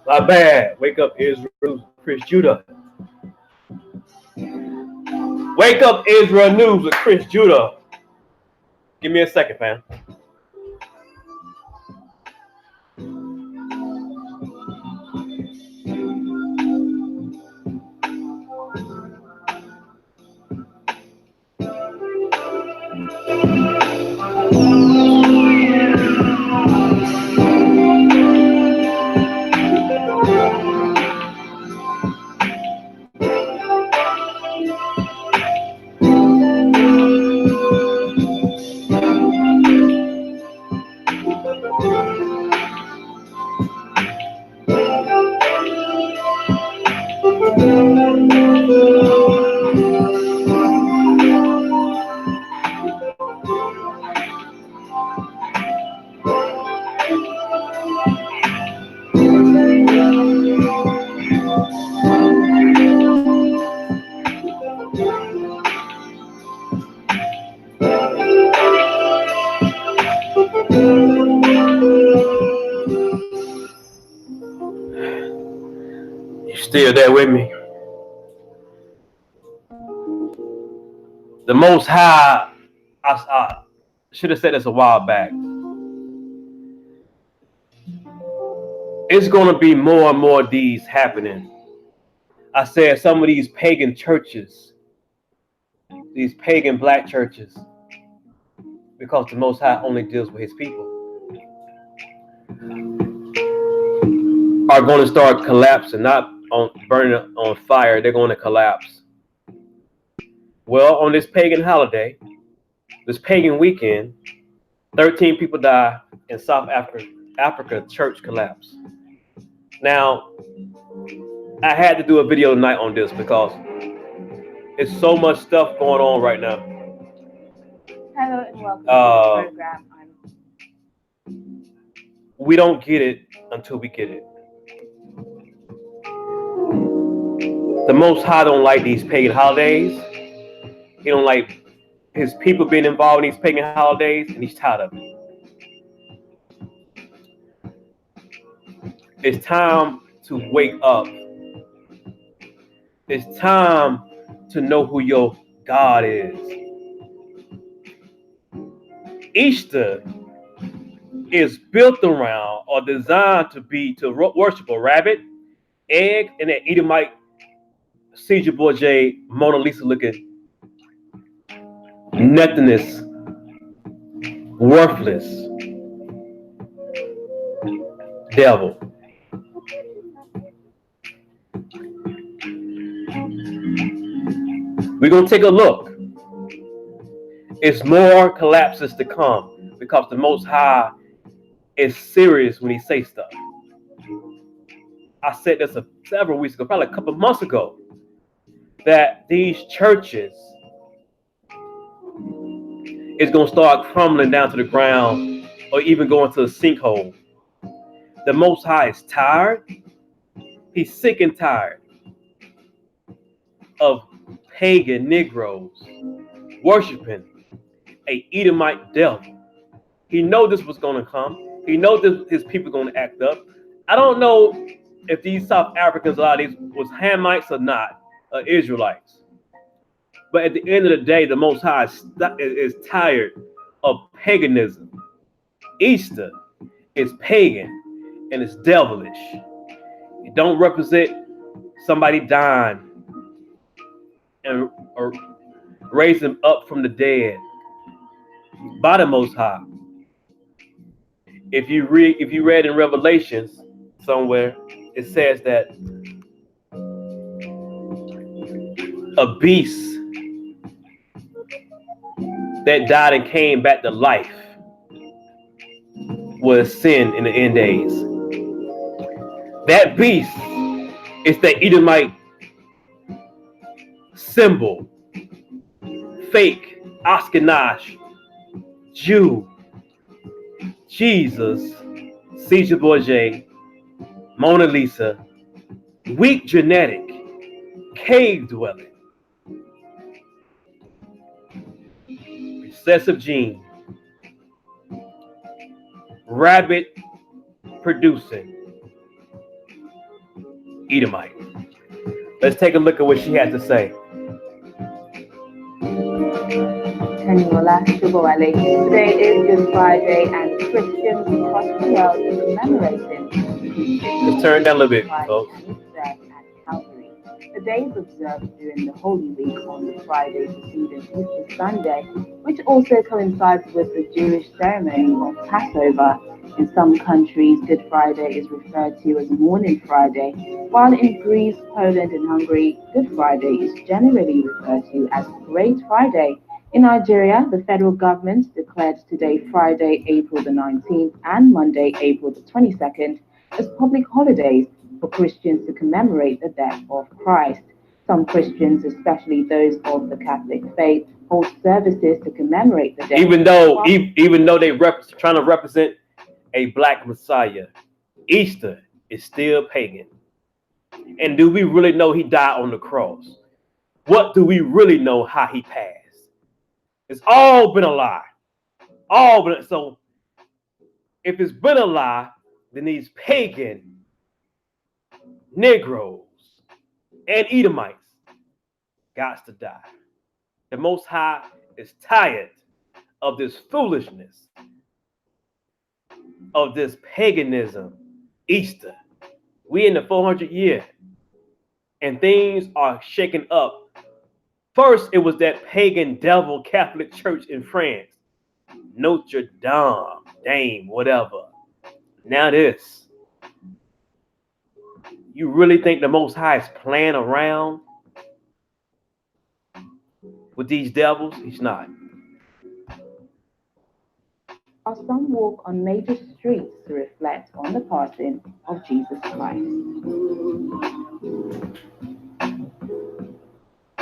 My bad. Wake up, Israel. Chris Judah. Wake up, Israel News with Chris Judah. Give me a second, fam. You still there with me? The Most High, I should have said this a while back. It's going to be more and more of these happening. I said some of these pagan churches, these pagan black churches, because the Most High only deals with his people, are going to start collapsing, not on burning on fire. They're going to collapse. Well, on this pagan holiday, this pagan weekend, 13 people die in South Africa church collapse. Now, I had to do a video tonight on this because it's so much stuff going on right now. Hello and welcome to the program. We don't get it until we get it. The Most High don't like these pagan holidays. He don't like his people being involved in these pagan holidays, and he's tired of it. It's time to wake up. It's time to know who your God is. Easter is built around or designed to worship a rabbit, egg, and an Edomite Caesar Borgia Mona Lisa looking nothingness, worthless devil. We're going to take a look. It's more collapses to come because the Most High is serious when he says stuff. I said this several weeks ago, probably a couple months ago, that these churches is going to start crumbling down to the ground or even going to a sinkhole. The Most High is tired. He's sick and tired of pagan Negroes worshiping a Edomite devil. He know this was going to come. He know that his people going to act up. I don't know if these South Africans, a lot of these was Hamites or not, Israelites. But at the end of the day, the Most High is tired of paganism. Easter is pagan and it's devilish. It don't represent somebody dying and or raise them up from the dead by the Most High. If you read in Revelations somewhere, it says that a beast that died and came back to life was sin in the end days. That beast is the Edomite symbol, fake Ashkenaz Jew, Jesus, Caesar Borgia, Mona Lisa, weak genetic, cave dwelling, recessive gene, rabbit producing Edomite. Let's take a look at what she had to say. Today is Good Friday and Christians across the world are commemorating Let's turn it down a little bit, folks. The day is observed during the Holy Week on the Friday preceding Easter Sunday, which also coincides with the Jewish ceremony of Passover. In some countries, Good Friday is referred to as Mourning Friday, while in Greece, Poland, and Hungary, Good Friday is generally referred to as Great Friday. In Nigeria, the federal government declared today, Friday, April the 19th, and Monday, April the 22nd, as public holidays for Christians to commemorate the death of Christ. Some Christians, especially those of the Catholic faith, hold services to commemorate the death. Even though they trying to represent a black Messiah, Easter is still pagan. And do we really know he died on the cross? What do we really know how he passed? It's all been a lie. So if it's been a lie, then these pagan Negroes and Edomites got to die. The Most High is tired of this foolishness, of this paganism. Easter. We in the 400th year, and things are shaking up. First, it was that pagan devil Catholic Church in France, Notre Dame, whatever. Now this. You really think the Most High is playing around with these devils? He's not. Some walk on major streets to reflect on the passing of Jesus Christ.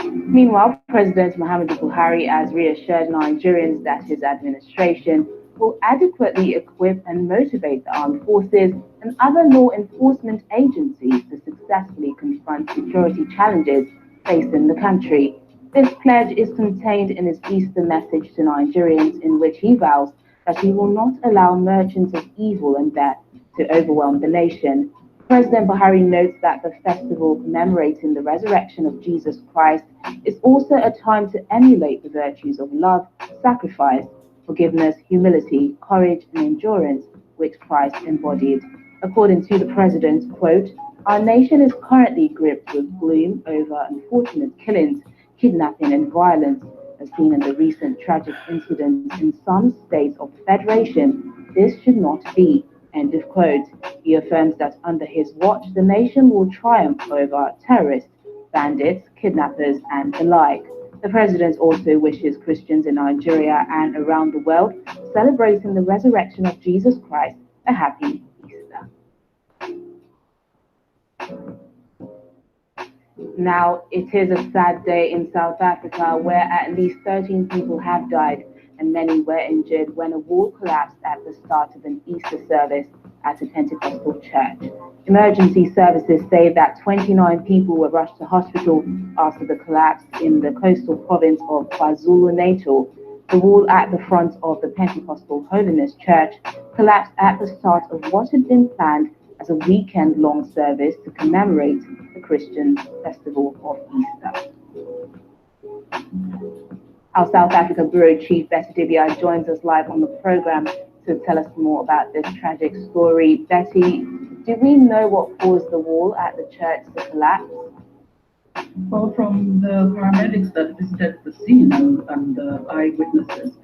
Meanwhile, President Muhammadu Buhari has reassured Nigerians that his administration will adequately equip and motivate the armed forces and other law enforcement agencies to successfully confront security challenges facing the country. This pledge is contained in his Easter message to Nigerians, in which he vows that he will not allow merchants of evil and death to overwhelm the nation. President Buhari notes that the festival commemorating the resurrection of Jesus Christ is also a time to emulate the virtues of love, sacrifice, forgiveness, humility, courage, and endurance, which Christ embodied. According to the president, quote, "Our nation is currently gripped with gloom over unfortunate killings, kidnapping, and violence, as seen in the recent tragic incidents in some states of the Federation. This should not be." End of quote. He affirms that under his watch, the nation will triumph over terrorists, bandits, kidnappers, and the like. The president also wishes Christians in Nigeria and around the world celebrating the resurrection of Jesus Christ a happy Easter. Now, it is a sad day in South Africa where at least 13 people have died and many were injured when a wall collapsed at the start of an Easter service at a Pentecostal church. Emergency services say that 29 people were rushed to hospital after the collapse in the coastal province of KwaZulu-Natal. The wall at the front of the Pentecostal Holiness Church collapsed at the start of what had been planned as a weekend-long service to commemorate the Christian festival of Easter. Our South Africa Bureau Chief, Betty Dibia, joins us live on the program to tell us more about this tragic story. Betty, do we know what caused the wall at the church to collapse? Well, from the paramedics that visited the scene and the eyewitnesses,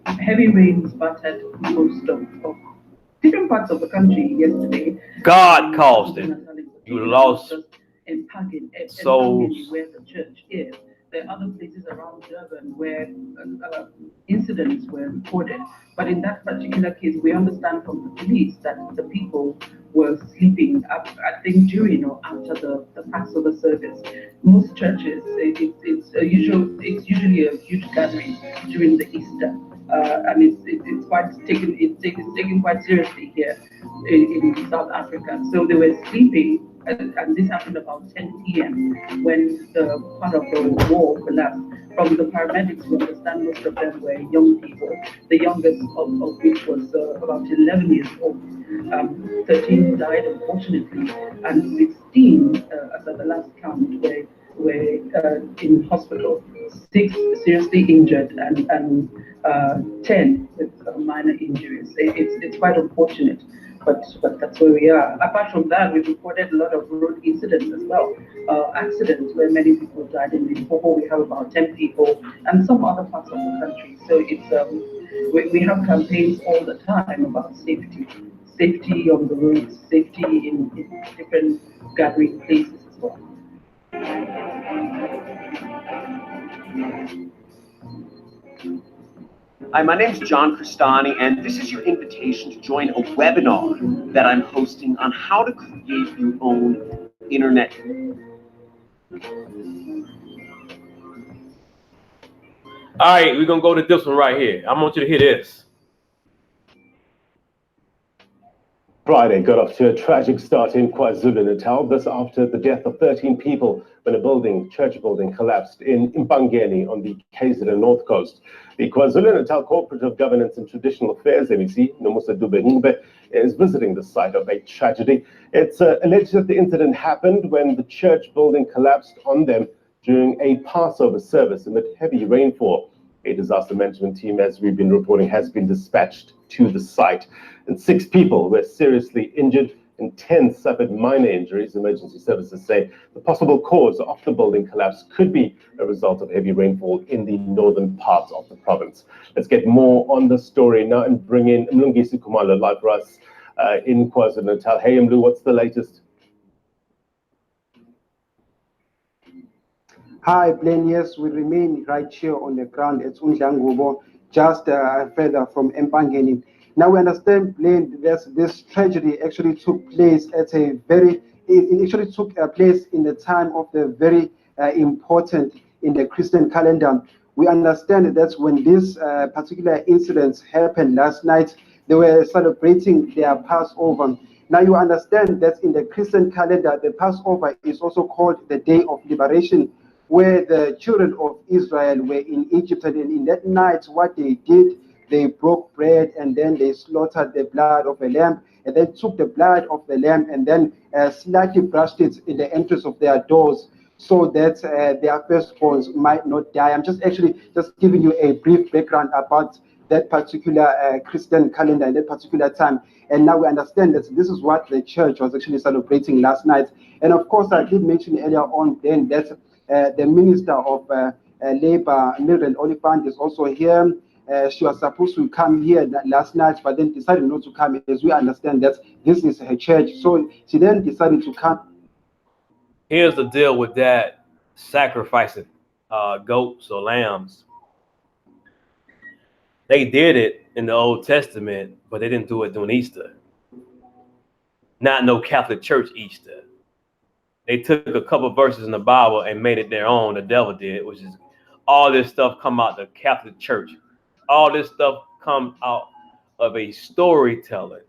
heavy rains battered most of different parts of the country yesterday. God caused it. You lost souls. Where the church is. There are other places around Durban where incidents were reported. But in that particular case, we understand from the police that the people were sleeping, I think, during or after the Passover service. Most churches, it's usually a huge gathering during the Easter. And it's taken quite seriously here in South Africa. So they were sleeping and this happened about 10 p.m. when the part of the wall collapsed. From the paramedics, we understand most of them were young people, the youngest of which was about 11 years old. 13 died, unfortunately, and 16, as at the last count, were in hospital. Six seriously injured, and 10 with minor injuries. It's quite unfortunate, but that's where we are. Apart from that, we've reported a lot of road incidents as well, accidents where many people died. In Limpopo, we have about 10 people, and some other parts of the country. So we have campaigns all the time about safety on the roads, safety in different gathering places as well. Hi, my name is John Cristani, and this is your invitation to join a webinar that I'm hosting on how to create your own internet. All right, we're gonna go to this one right here. I want you to hear this. Friday got off to a tragic start in KwaZulu-Natal. This after the death of 13 people when a church building collapsed in Mpangeni on the KZN North Coast. The KwaZulu-Natal Cooperative Governance and Traditional Affairs MEC, Nomusa Dube, is visiting the site of a tragedy. It's alleged that the incident happened when the church building collapsed on them during a Passover service amid heavy rainfall. A disaster management team, as we've been reporting, has been dispatched to the site. And 6 people were seriously injured and 10 suffered minor injuries. Emergency services say the possible cause of the building collapse could be a result of heavy rainfall in the northern part of the province. Let's get more on the story now and bring in Mlungisi Kumalo live for us in KwaZulu-Natal. Hey, Mlu, what's the latest? Hi, Blaine. Yes, we remain right here on the ground at Undlangubo, just further from Mpangeni. Now we understand, Blaine, this tragedy actually took place at it actually took place in the time of the very important in the Christian calendar. We understand that when this particular incident happened last night, they were celebrating their Passover. Now you understand that in the Christian calendar, the Passover is also called the Day of Liberation, where the children of Israel were in Egypt. And in that night, what they did, they broke bread and then they slaughtered the blood of a lamb, and then took the blood of the lamb and then slightly brushed it in the entrance of their doors so that their firstborns might not die. I'm just giving you a brief background about that particular Christian calendar and that particular time. And now we understand that this is what the church was actually celebrating last night. And of course, I did mention earlier on then that the Minister of Labor, Mildred Oliphant, is also here. She was supposed to come here last night, but then decided not to come, as we understand that this is her church. So she then decided to come. Here's the deal with that sacrificing goats or lambs. They did it in the Old Testament, but they didn't do it during Easter. Not no Catholic Church Easter. They took a couple verses in the Bible and made it their own. The devil did, which is all this stuff come out the Catholic Church. All this stuff come out of a storytelling,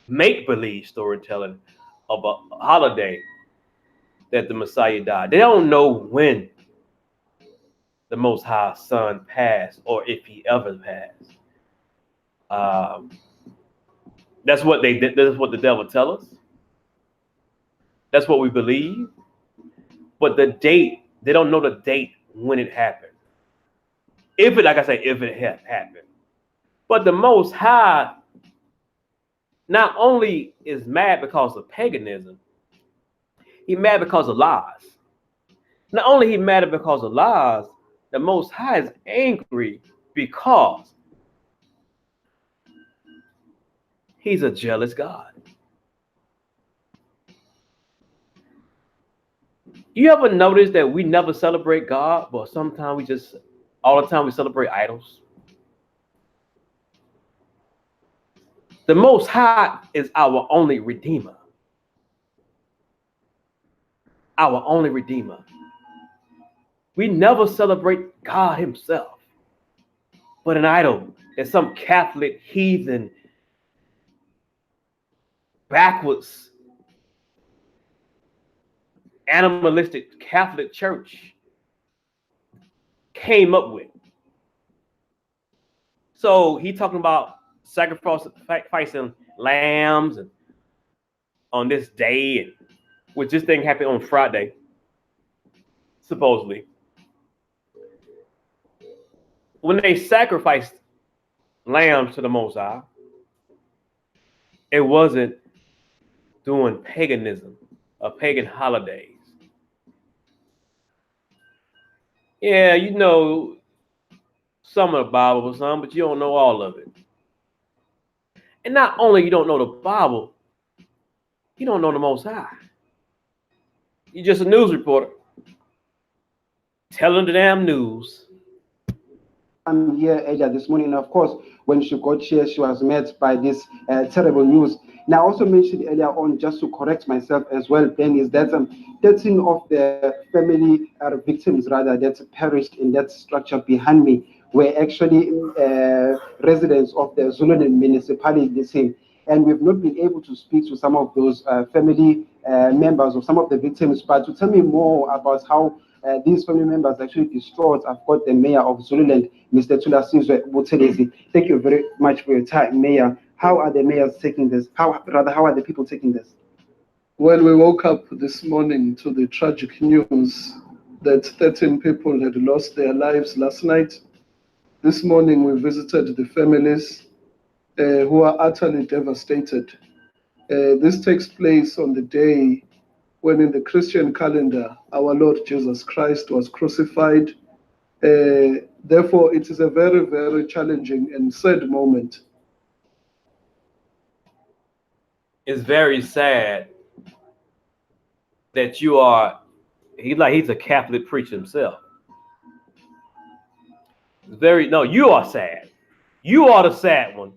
make-believe storytelling of a holiday that the Messiah died. They don't know when the Most High Son passed or if he ever passed. That's what they did. That's what the devil tell us. That's what we believe. But the date, they don't know the date when it happened. If it, like I say, if it had happened. But the Most High not only is mad because of paganism, he mad because of lies. Not only he mad because of lies, the Most High is angry because he's a jealous God. You ever notice that we never celebrate God, but sometimes all the time we celebrate idols? The Most High is our only Redeemer. Our only Redeemer. We never celebrate God himself, but an idol is some Catholic heathen backwards animalistic Catholic Church came up with. So he talking about sacrificing lambs and on this day, and which this thing happened on Friday, supposedly. When they sacrificed lambs to the Most High, it wasn't doing paganism or pagan holidays. Yeah, you know some of the Bible, some, but you don't know all of it. And not only you don't know the Bible, you don't know the Most High. You're just a news reporter telling the damn news. I'm here earlier this morning. Of course, when she got here, she was met by this terrible news. Now, I also mentioned earlier on, just to correct myself as well, Ben, is that 13 of the family victims, rather, that perished in that structure behind me were actually residents of the Zululand municipality, the same. And we've not been able to speak to some of those family members of some of the victims, but to tell me more about how these family members actually distraught, I've got the mayor of Zululand, Mr. Thulasizwe Buthelezi. Thank you very much for your time, Mayor. How are the mayors taking this? How are the people taking this? Well, we woke up this morning to the tragic news that 13 people had lost their lives last night. This morning, we visited the families who are utterly devastated. This takes place on the day when in the Christian calendar, our Lord Jesus Christ was crucified. Therefore, it is a very, very challenging and sad moment. It's very sad that you are, he's a Catholic preacher himself. You are sad. You are the sad one.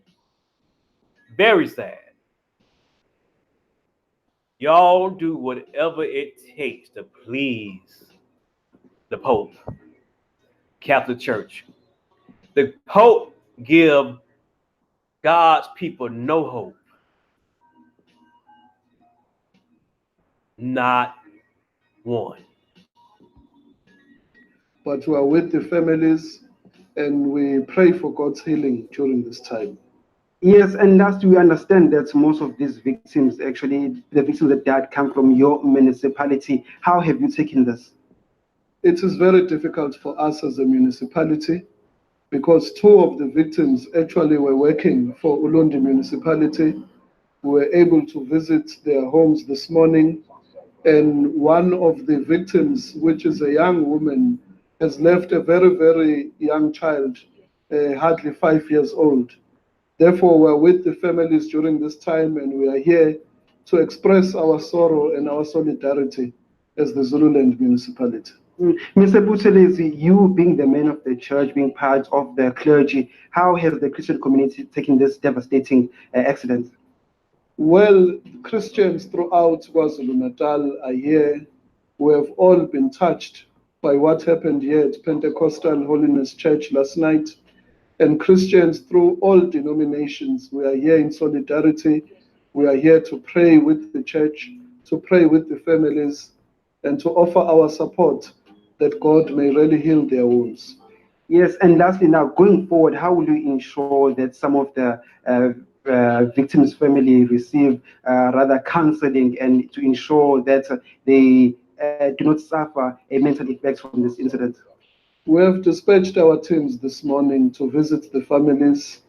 Very sad. Y'all do whatever it takes to please the Pope, Catholic Church. The Pope give God's people no hope. Not one. But we are with the families and we pray for God's healing during this time. Yes, and last we understand that most of these victims, actually, the victims that died come from your municipality. How have you taken this? It is very difficult for us as a municipality because two of the victims actually were working for Ulundi municipality. We were able to visit their homes this morning, and one of the victims, which is a young woman, has left a very, very young child, hardly 5 years old. Therefore, we're with the families during this time, and we are here to express our sorrow and our solidarity as the Zululand municipality. Mr. Buthelezi, you being the man of the church, being part of the clergy, how has the Christian community taken this devastating accident? Well, Christians throughout KwaZulu-Natal are here. We have all been touched by what happened here at Pentecostal Holiness Church last night. And Christians through all denominations, we are here in solidarity. We are here to pray with the church, to pray with the families, and to offer our support that God may really heal their wounds. Yes, and lastly, now going forward, how will you ensure that some of the victims' family receive rather counseling and to ensure that they do not suffer a mental effects from this incident? We have dispatched our teams this morning to visit the families,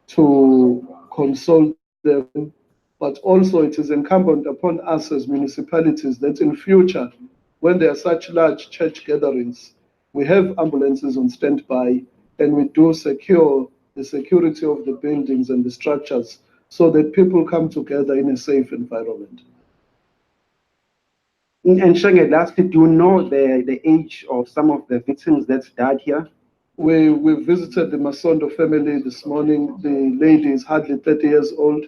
to console them, but also it is incumbent upon us as municipalities that in future, when there are such large church gatherings, we have ambulances on standby and we do secure the security of the buildings and the structures so that people come together in a safe environment. And Shenge, lastly, do you know the age of some of the victims that died here? We visited the Masondo family this morning. The lady is hardly 30 years old.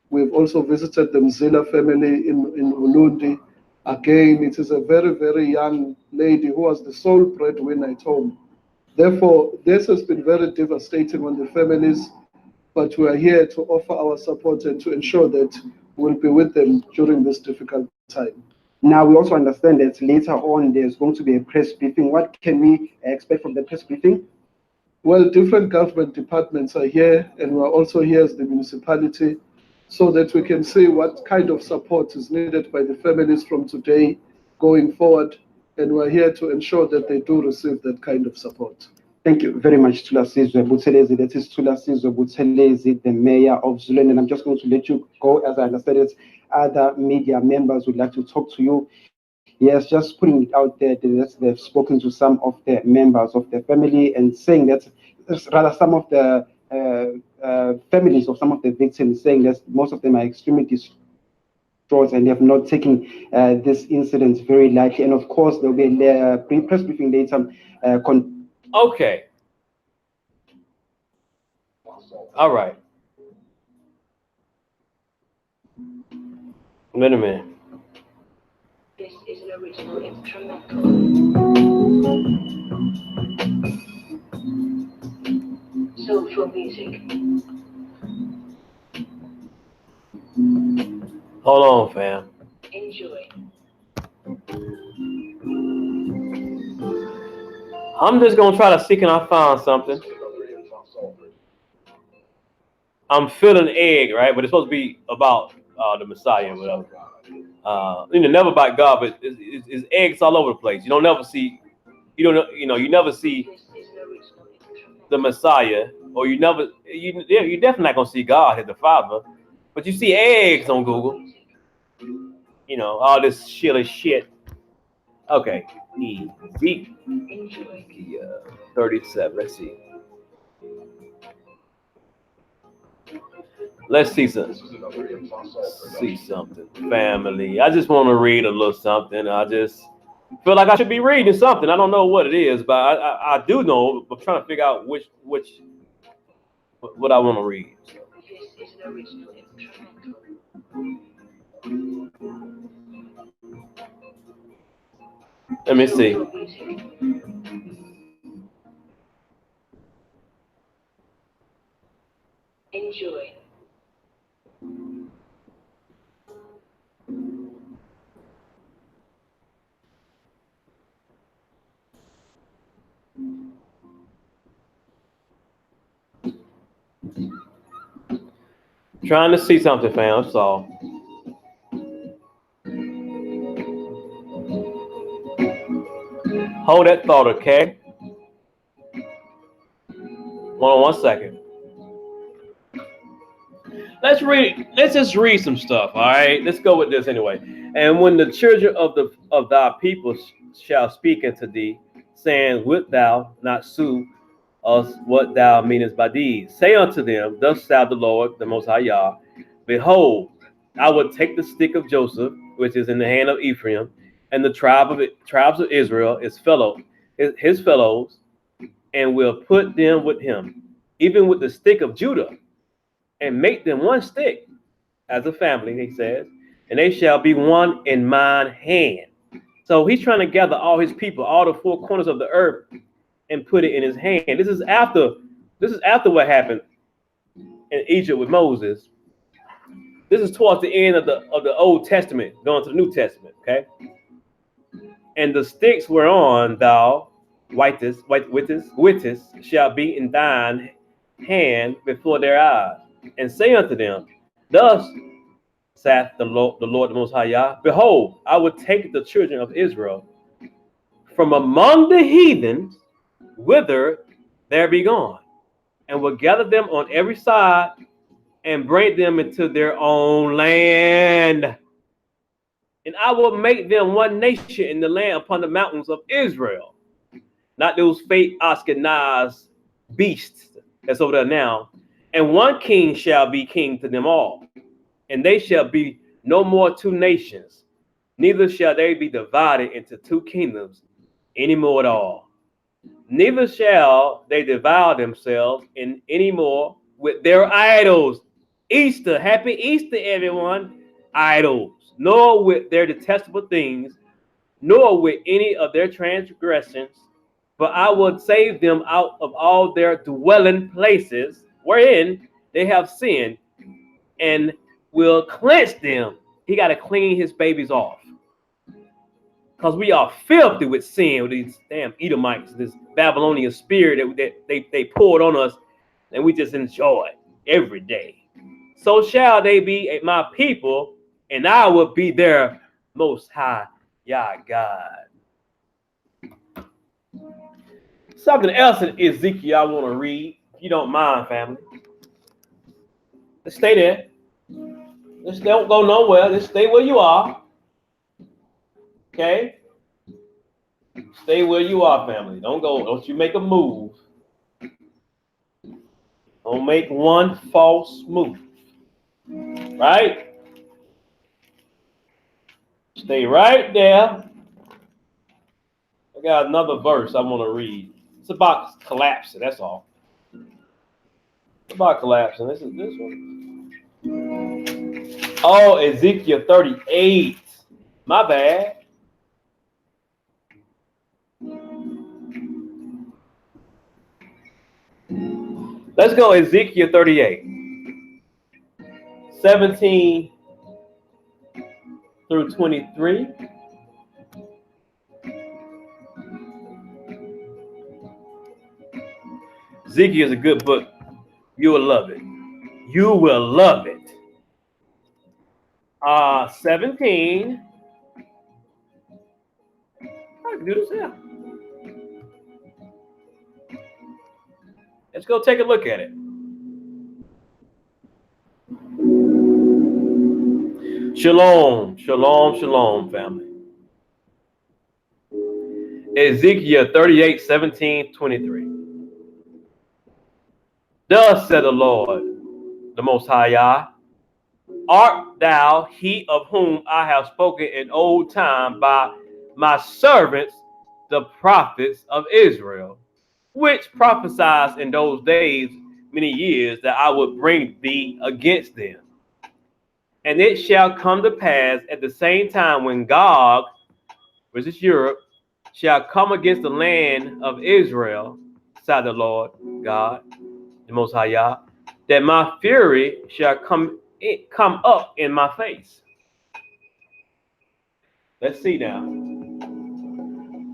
We've also visited the Mzila family in Ulundi. Again, it is a very, very young lady who was the sole breadwinner at home. Therefore, this has been very devastating on the families, but we are here to offer our support and to ensure that we'll be with them during this difficult time. Now, we also understand that later on there's going to be a press briefing. What can we expect from the press briefing? Well, different government departments are here, and we're also here as the municipality, so that we can see what kind of support is needed by the families from today going forward, and we're here to ensure that they do receive that kind of support. Thank you very much, Thulasizwe Buthelezi. That is Thulasizwe Buthelezi, the mayor of Zululand. And I'm just going to let you go. As I understand it, other media members would like to talk to you. Yes, just putting it out there that they've spoken to some of the members of the family and saying that, rather, some of the families of some of the victims saying that most of them are extremely distraught and they have not taken this incident very lightly. And of course, there'll be a press briefing later. Okay. All right. Wait a minute. This is an original instrumental. Soulful music. Hold on, fam. Enjoy. I'm just gonna try to see can I find something. I'm feeling egg, right? But it's supposed to be about the Messiah or whatever. Never about God, but it's eggs all over the place. You don't never see, you never see the Messiah, or you definitely not gonna see God as the Father, but you see eggs on Google. All this shit. Okay, easy. 37. Let's see. Let's see something. Family. I just want to read a little something. I just feel like I should be reading something. I don't know what it is, but I do know. I'm trying to figure out what I want to read. Let me see. Enjoy. Trying to see something, fam. That's all. Hold that thought, okay? Hold on 1 second. Let's just read some stuff, all right? Let's go with this anyway. And when the children of thy people shall speak unto thee, saying, wilt thou not sue us what thou meanest by these? Say unto them, thus saith the Lord, the Most High Yah, behold, I will take the stick of Joseph, which is in the hand of Ephraim, and the tribes of Israel, his fellows, and will put them with him, even with the stick of Judah, and make them one stick as a family, he says, and they shall be one in mine hand. So he's trying to gather all his people, all the four corners of the earth, and put it in his hand. This is after what happened in Egypt with Moses. This is towards the end of the Old Testament, going to the New Testament, okay? And the sticks whereon thou writest shall be in thine hand before their eyes, and say unto them, thus saith the Lord the Most High Yah, behold, I will take the children of Israel from among the heathens, whither there be gone, and will gather them on every side, and bring them into their own land. And I will make them one nation in the land upon the mountains of Israel. Not those fake Ashkenaz beasts that's over there now. And one king shall be king to them all. And they shall be no more two nations. Neither shall they be divided into two kingdoms any more at all. Neither shall they devour themselves in any more with their idols. Easter, happy Easter, everyone. Idols, nor with their detestable things, nor with any of their transgressions. But I will save them out of all their dwelling places wherein they have sinned, and will cleanse them. He got to clean his babies off. Because we are filthy with sin, with these damn Edomites, this Babylonian spirit that they poured on us, and we just enjoy every day. So shall they be my people, and I will be their most high Yah God. Something else in Ezekiel I want to read, if you don't mind, family. Let's stay there. Let's don't go nowhere. Let's stay where you are. Okay? Stay where you are, family. Don't go. Don't you make a move. Don't make one false move. Right? Stay right there. I got another verse I want to read. It's about collapsing. That's all. It's about collapsing. This is this one. Oh, Ezekiel 38. My bad. Let's go Ezekiel 38. 17 through 23. Ezekiel is a good book. You will love it. You will love it. 17. I can do this now. Let's go take a look at it. Shalom, shalom, shalom, family. Ezekiel 38, 17, 23. Thus said the Lord, the Most High Yah, art thou he of whom I have spoken in old time by my servants, the prophets of Israel, which prophesied in those days many years that I would bring thee against them? And it shall come to pass at the same time when Gog, which is Europe, shall come against the land of Israel, said the Lord God, the Most High Yah, that my fury shall come up in my face. Let's see now.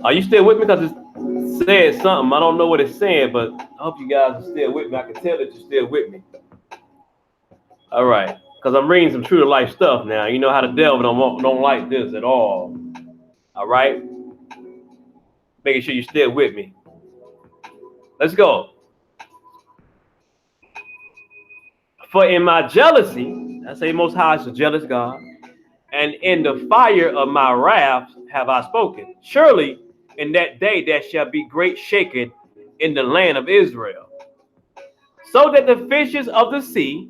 Are you still with me? Because it said something. I don't know what it's saying, but I hope you guys are still with me. I can tell that you're still with me. All right. Because I'm reading some true to life stuff now. You know how the devil don't like this at all. All right. Making sure you're still with me. Let's go. For in my jealousy, I say Most High is a jealous God, and in the fire of my wrath have I spoken. Surely in that day there shall be great shaking in the land of Israel, so that the fishes of the sea,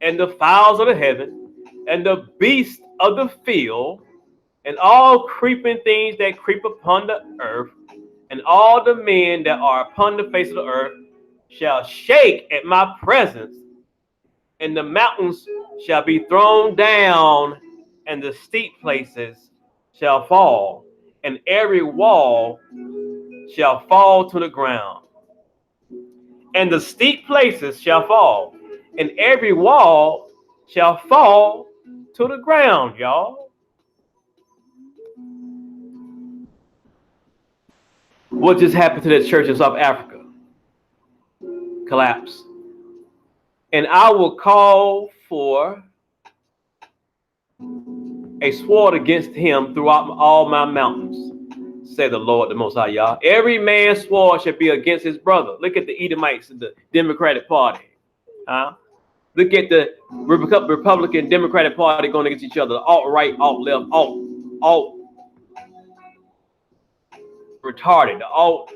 and the fowls of the heaven, and the beasts of the field, and all creeping things that creep upon the earth, and all the men that are upon the face of the earth shall shake at my presence, and the mountains shall be thrown down, and the steep places shall fall, and every wall shall fall to the ground. And the steep places shall fall, and every wall shall fall to the ground, y'all. What just happened to that church in South Africa? Collapse. And I will call for a sword against him throughout all my mountains, said the Lord, the Most High Yah. Every man's sword shall be against his brother. Look at the Edomites in the Democratic Party. Look at the Republican Democratic Party going against each other. Alt-right, alt-left, alt retarded, the alt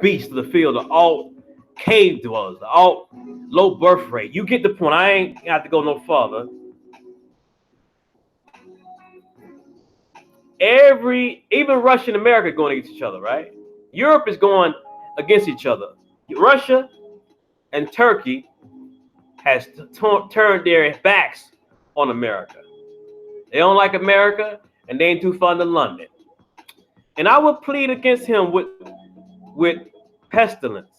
beast of the field, the alt cave dwellers, the alt low birth rate. You get the point. I ain't got to go no further. Even Russia and America are going against each other, right? Europe is going against each other. Russia and Turkey has turned their backs on America. They don't like America, and they ain't too fond of London. And I will plead against him with pestilence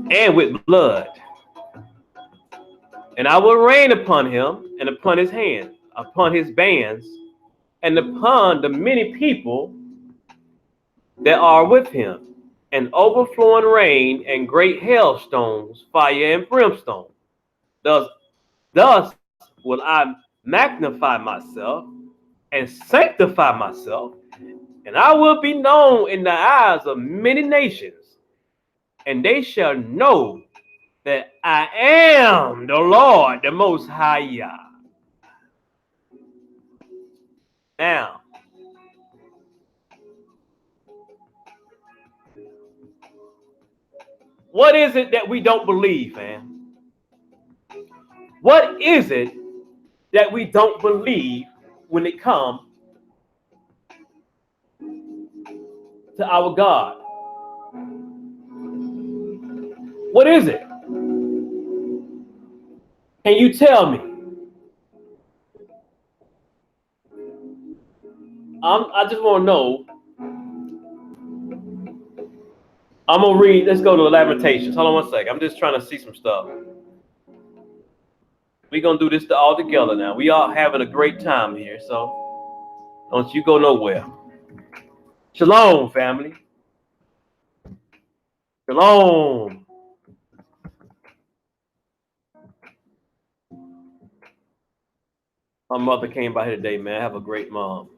and with blood. And I will rain upon him and upon his hand, upon his bands, and upon the many people that are with him, and overflowing rain and great hailstones, fire and brimstone. Thus will I magnify myself and sanctify myself, and I will be known in the eyes of many nations, and they shall know that I am the Lord, the Most High Yah. Now, what is it that we don't believe, man? What is it that we don't believe when it comes to our God? What is it? Can you tell me? I just want to know. I'm going to read. Let's go to the Lamentations. Hold on one second. I'm just trying to see some stuff. We're going to do this all together now. We are having a great time here, so don't you go nowhere. Shalom, family. Shalom. My mother came by here today, man. I have a great mom.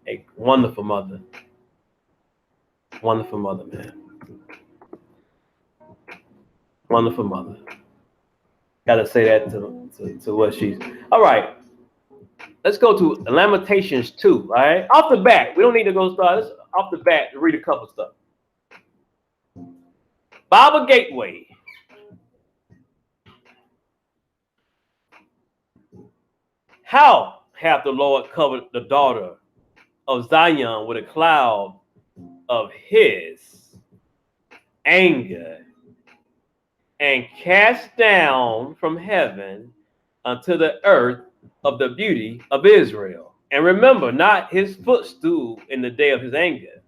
A wonderful mother. Wonderful mother, man. Wonderful mother. Gotta say that to what she's. All right. Let's go to Lamentations 2. All right. Off the bat. We don't need to go start. Let's off the bat to read a couple stuff. Bible Gateway. How hath the Lord covered the daughter of Zion with a cloud of his anger, and cast down from heaven unto the earth of the beauty of Israel. And remember not his footstool in the day of his anger.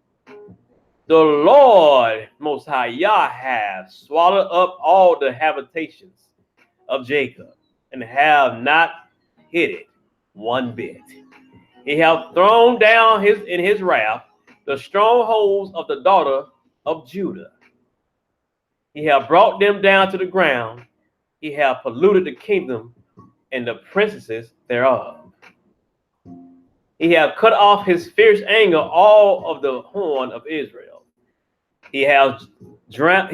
The Lord Most High Yah hath swallowed up all the habitations of Jacob, and have not hid it one bit. He hath thrown down in his wrath the strongholds of the daughter of Judah. He hath brought them down to the ground. He hath polluted the kingdom and the princesses thereof. He hath cut off his fierce anger all of the horn of Israel. He hath drawn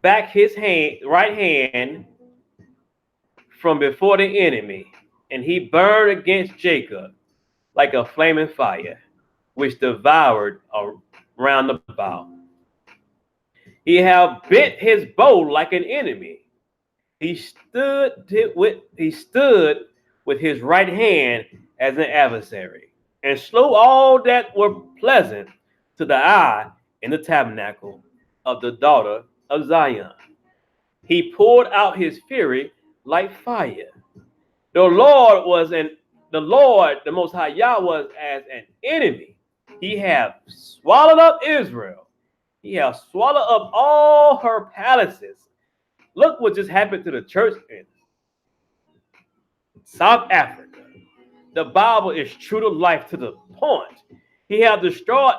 back his right hand from before the enemy, and he burned against Jacob like a flaming fire, which devoured round about. He hath bent his bow like an enemy. He stood with his right hand as an adversary, and slew all that were pleasant to the eye in the tabernacle of the daughter of Zion. He poured out his fury like fire. The Lord, the Most High Yah, was as an enemy. He hath swallowed up Israel. He hath swallowed up all her palaces. Look what just happened to the church in South Africa. The Bible is true to life to the point. He hath destroyed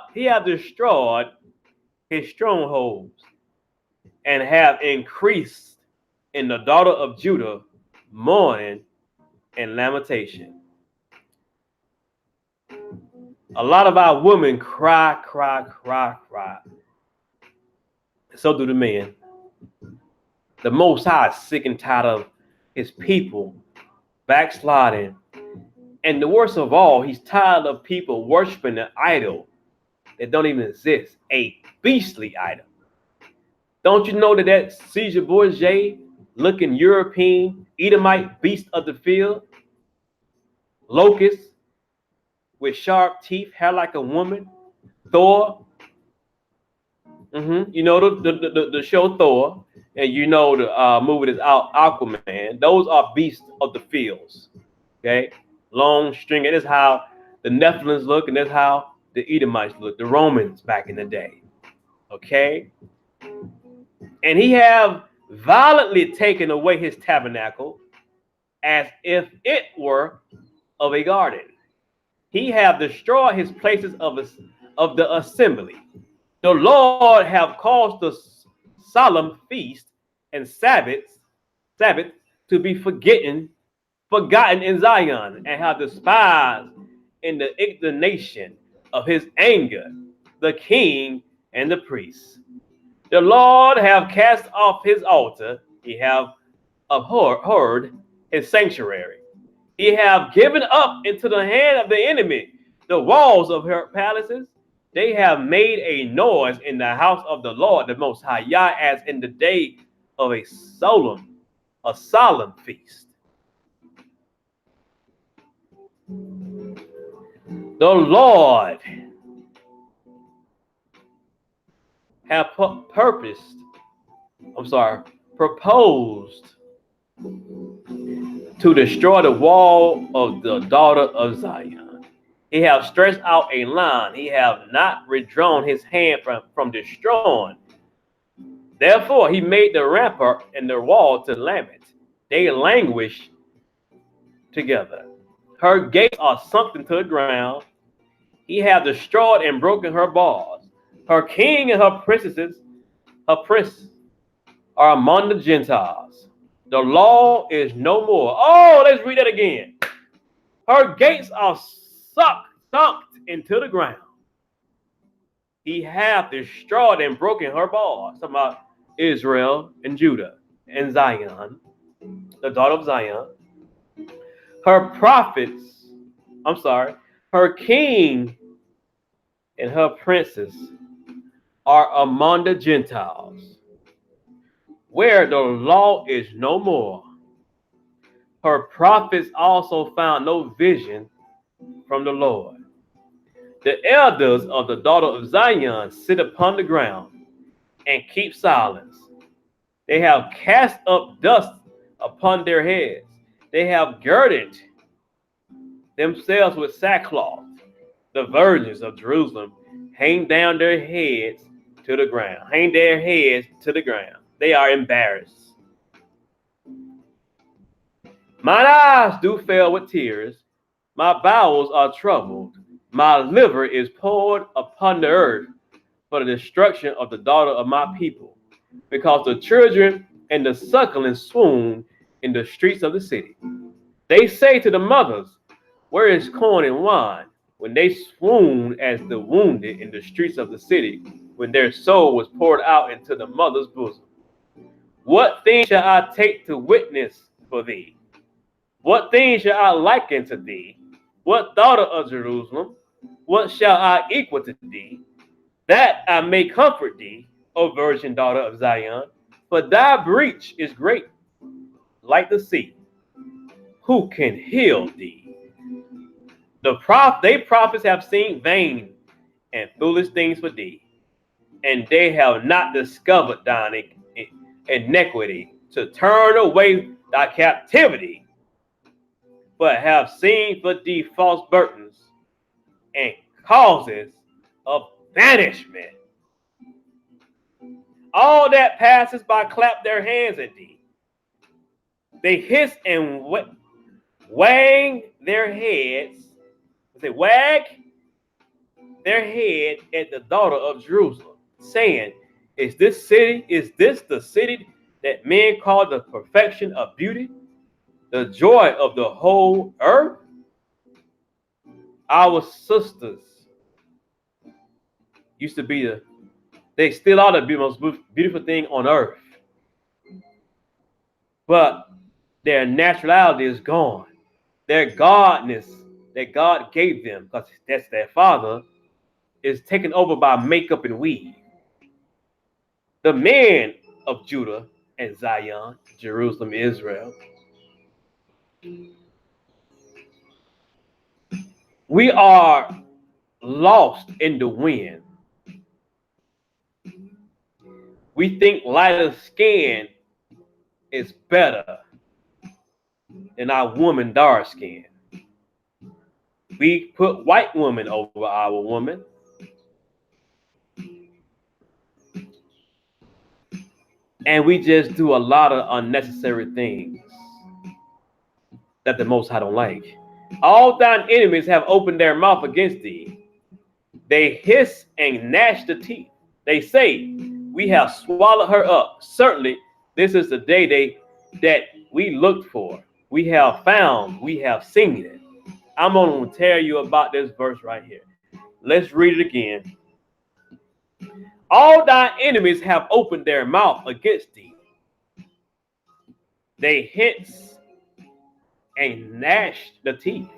his strongholds, and have increased in the daughter of Judah mourning and lamentation. A lot of our women cry. So do the men. The Most High is sick and tired of his people backsliding. And the worst of all, he's tired of people worshiping an idol that don't even exist, a beastly idol. Don't you know that Caesar Borgia looking European Edomite beast of the field, locust with sharp teeth, hair like a woman, Thor? You know the show Thor, and you know the movie is Aquaman. Those are beasts of the fields. Okay, long string. That's how the Nephilims look, and that's how the Edomites look, the Romans back in the day. Okay, and he have violently taken away his tabernacle as if it were of a garden. He have destroyed his places of the assembly. The Lord have caused the solemn feast and Sabbath to be forgotten in Zion, and have despised in the indignation of his anger the king and the priests. The Lord have cast off his altar, he have abhorred his sanctuary. He have given up into the hand of the enemy the walls of her palaces. They have made a noise in the house of the Lord the Most High, Yah, as in the day of a solemn feast. The Lord have proposed to destroy the wall of the daughter of Zion. He have stretched out a line. He have not withdrawn his hand from destroying. Therefore, he made the rampart and the wall to lament. They languish together. Her gates are sunken to the ground. He have destroyed and broken her bars. Her king and her prince are among the Gentiles. The law is no more. Oh, let's read that again. Her gates are sunk into the ground. He hath destroyed and broken her bars. Talking about Israel and Judah and Zion, the daughter of Zion. Her prophets, her king and her princes are among the Gentiles, where the law is no more. Her prophets also found no vision from the Lord. The elders of the daughter of Zion sit upon the ground and keep silence. They have cast up dust upon their heads. They have girded themselves with sackcloth. The virgins of Jerusalem hang down their heads to the ground. Hang their heads to the ground. They are embarrassed. Mine eyes do fail with tears. My bowels are troubled. My liver is poured upon the earth for the destruction of the daughter of my people, because the children and the suckling swoon in the streets of the city. They say to the mothers, where is corn and wine? When they swoon as the wounded in the streets of the city, when their soul was poured out into the mother's bosom. What thing shall I take to witness for thee? What thing shall I liken to thee? What daughter of Jerusalem? What shall I equal to thee? That I may comfort thee, O virgin daughter of Zion, for thy breach is great, like the sea. Who can heal thee? They prophets have seen vain and foolish things for thee, and they have not discovered thine iniquity to turn away thy captivity, but have seen for thee false burdens and causes of banishment. All that passes by clap their hands at thee. They hiss and wag their heads. Wag their head at the daughter of Jerusalem, saying, is this the city that men call the perfection of beauty, the joy of the whole earth? Our sisters used to be they still are the most beautiful thing on earth. But their naturality is gone. Their godness that God gave them, because that's their father, is taken over by makeup and weave. The men of Judah and Zion, Jerusalem, Israel, we are lost in the wind. We think lighter skin is better than our woman dark skin. We put white women over our woman. And we just do a lot of unnecessary things that the Most High don't like. All thine enemies have opened their mouth against thee. They hiss and gnash the teeth. They say, we have swallowed her up. Certainly, this is the day that we looked for. We have found, we have seen it. I'm going to tell you about this verse right here. Let's read it again. All thy enemies have opened their mouth against thee. They hiss and gnash the teeth.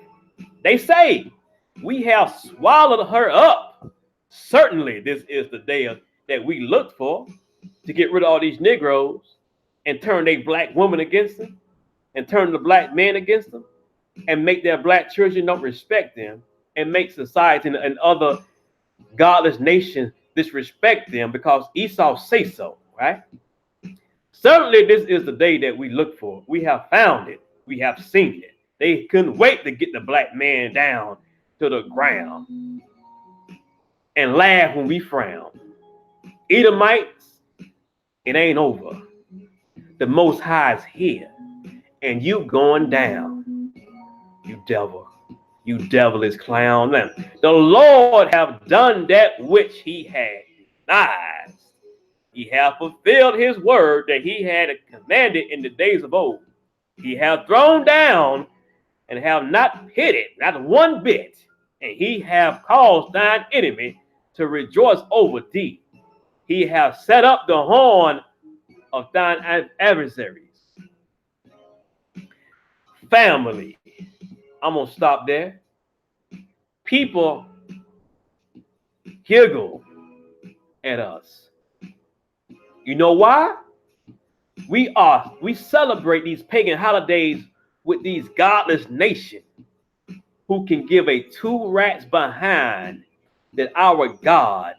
They say, we have swallowed her up. Certainly, this is the day that we looked for to get rid of all these Negroes and turn their black women against them and turn the black men against them and make their black children don't respect them and make society and other godless nations disrespect them because Esau say so, right? Certainly, this is the day that we look for. We have found it. We have seen it. They couldn't wait to get the black man down to the ground and laugh when we frown. Edomites, it ain't over. The Most High is here, and you going down, you devil. You devilish clown. The Lord have done that which he had denied. He hath fulfilled his word that he had commanded in the days of old. He hath thrown down and have not pitted, not one bit, and he hath caused thine enemy to rejoice over thee. He hath set up the horn of thine adversaries. Family. I'm going to stop there. People giggle at us. You know why? We celebrate these pagan holidays with these godless nations who can give a two rats behind that our God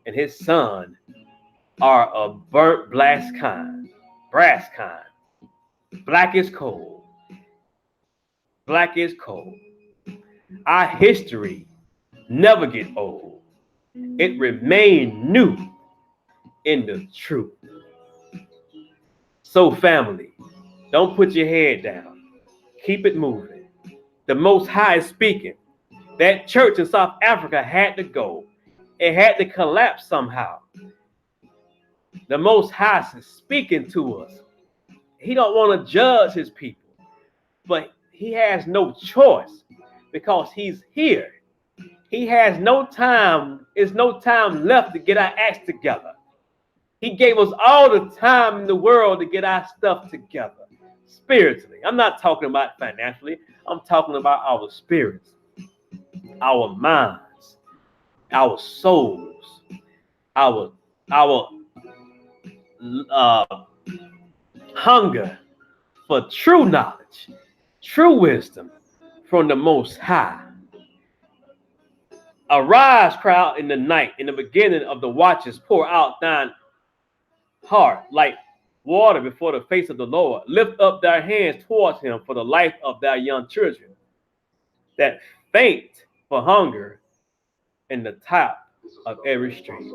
and his son are a burnt brass kind. Black is cold. Black is cold. Our history never get old. It remain new in the truth. So family, don't put your head down. Keep it moving. The Most High is speaking. That church in South Africa had to go. It had to collapse somehow. The Most High is speaking to us. He don't want to judge his people, but he has no choice because he's here. He has no time. There's no time left to get our acts together. He gave us all the time in the world to get our stuff together spiritually. I'm not talking about financially. I'm talking about our spirits, our minds, our souls, our hunger for true knowledge, true wisdom from the Most High. Arise, crowd, in the night, in the beginning of the watches, pour out thine heart like water before the face of the Lord. Lift up thy hands towards him for the life of thy young children that faint for hunger in the top of every street.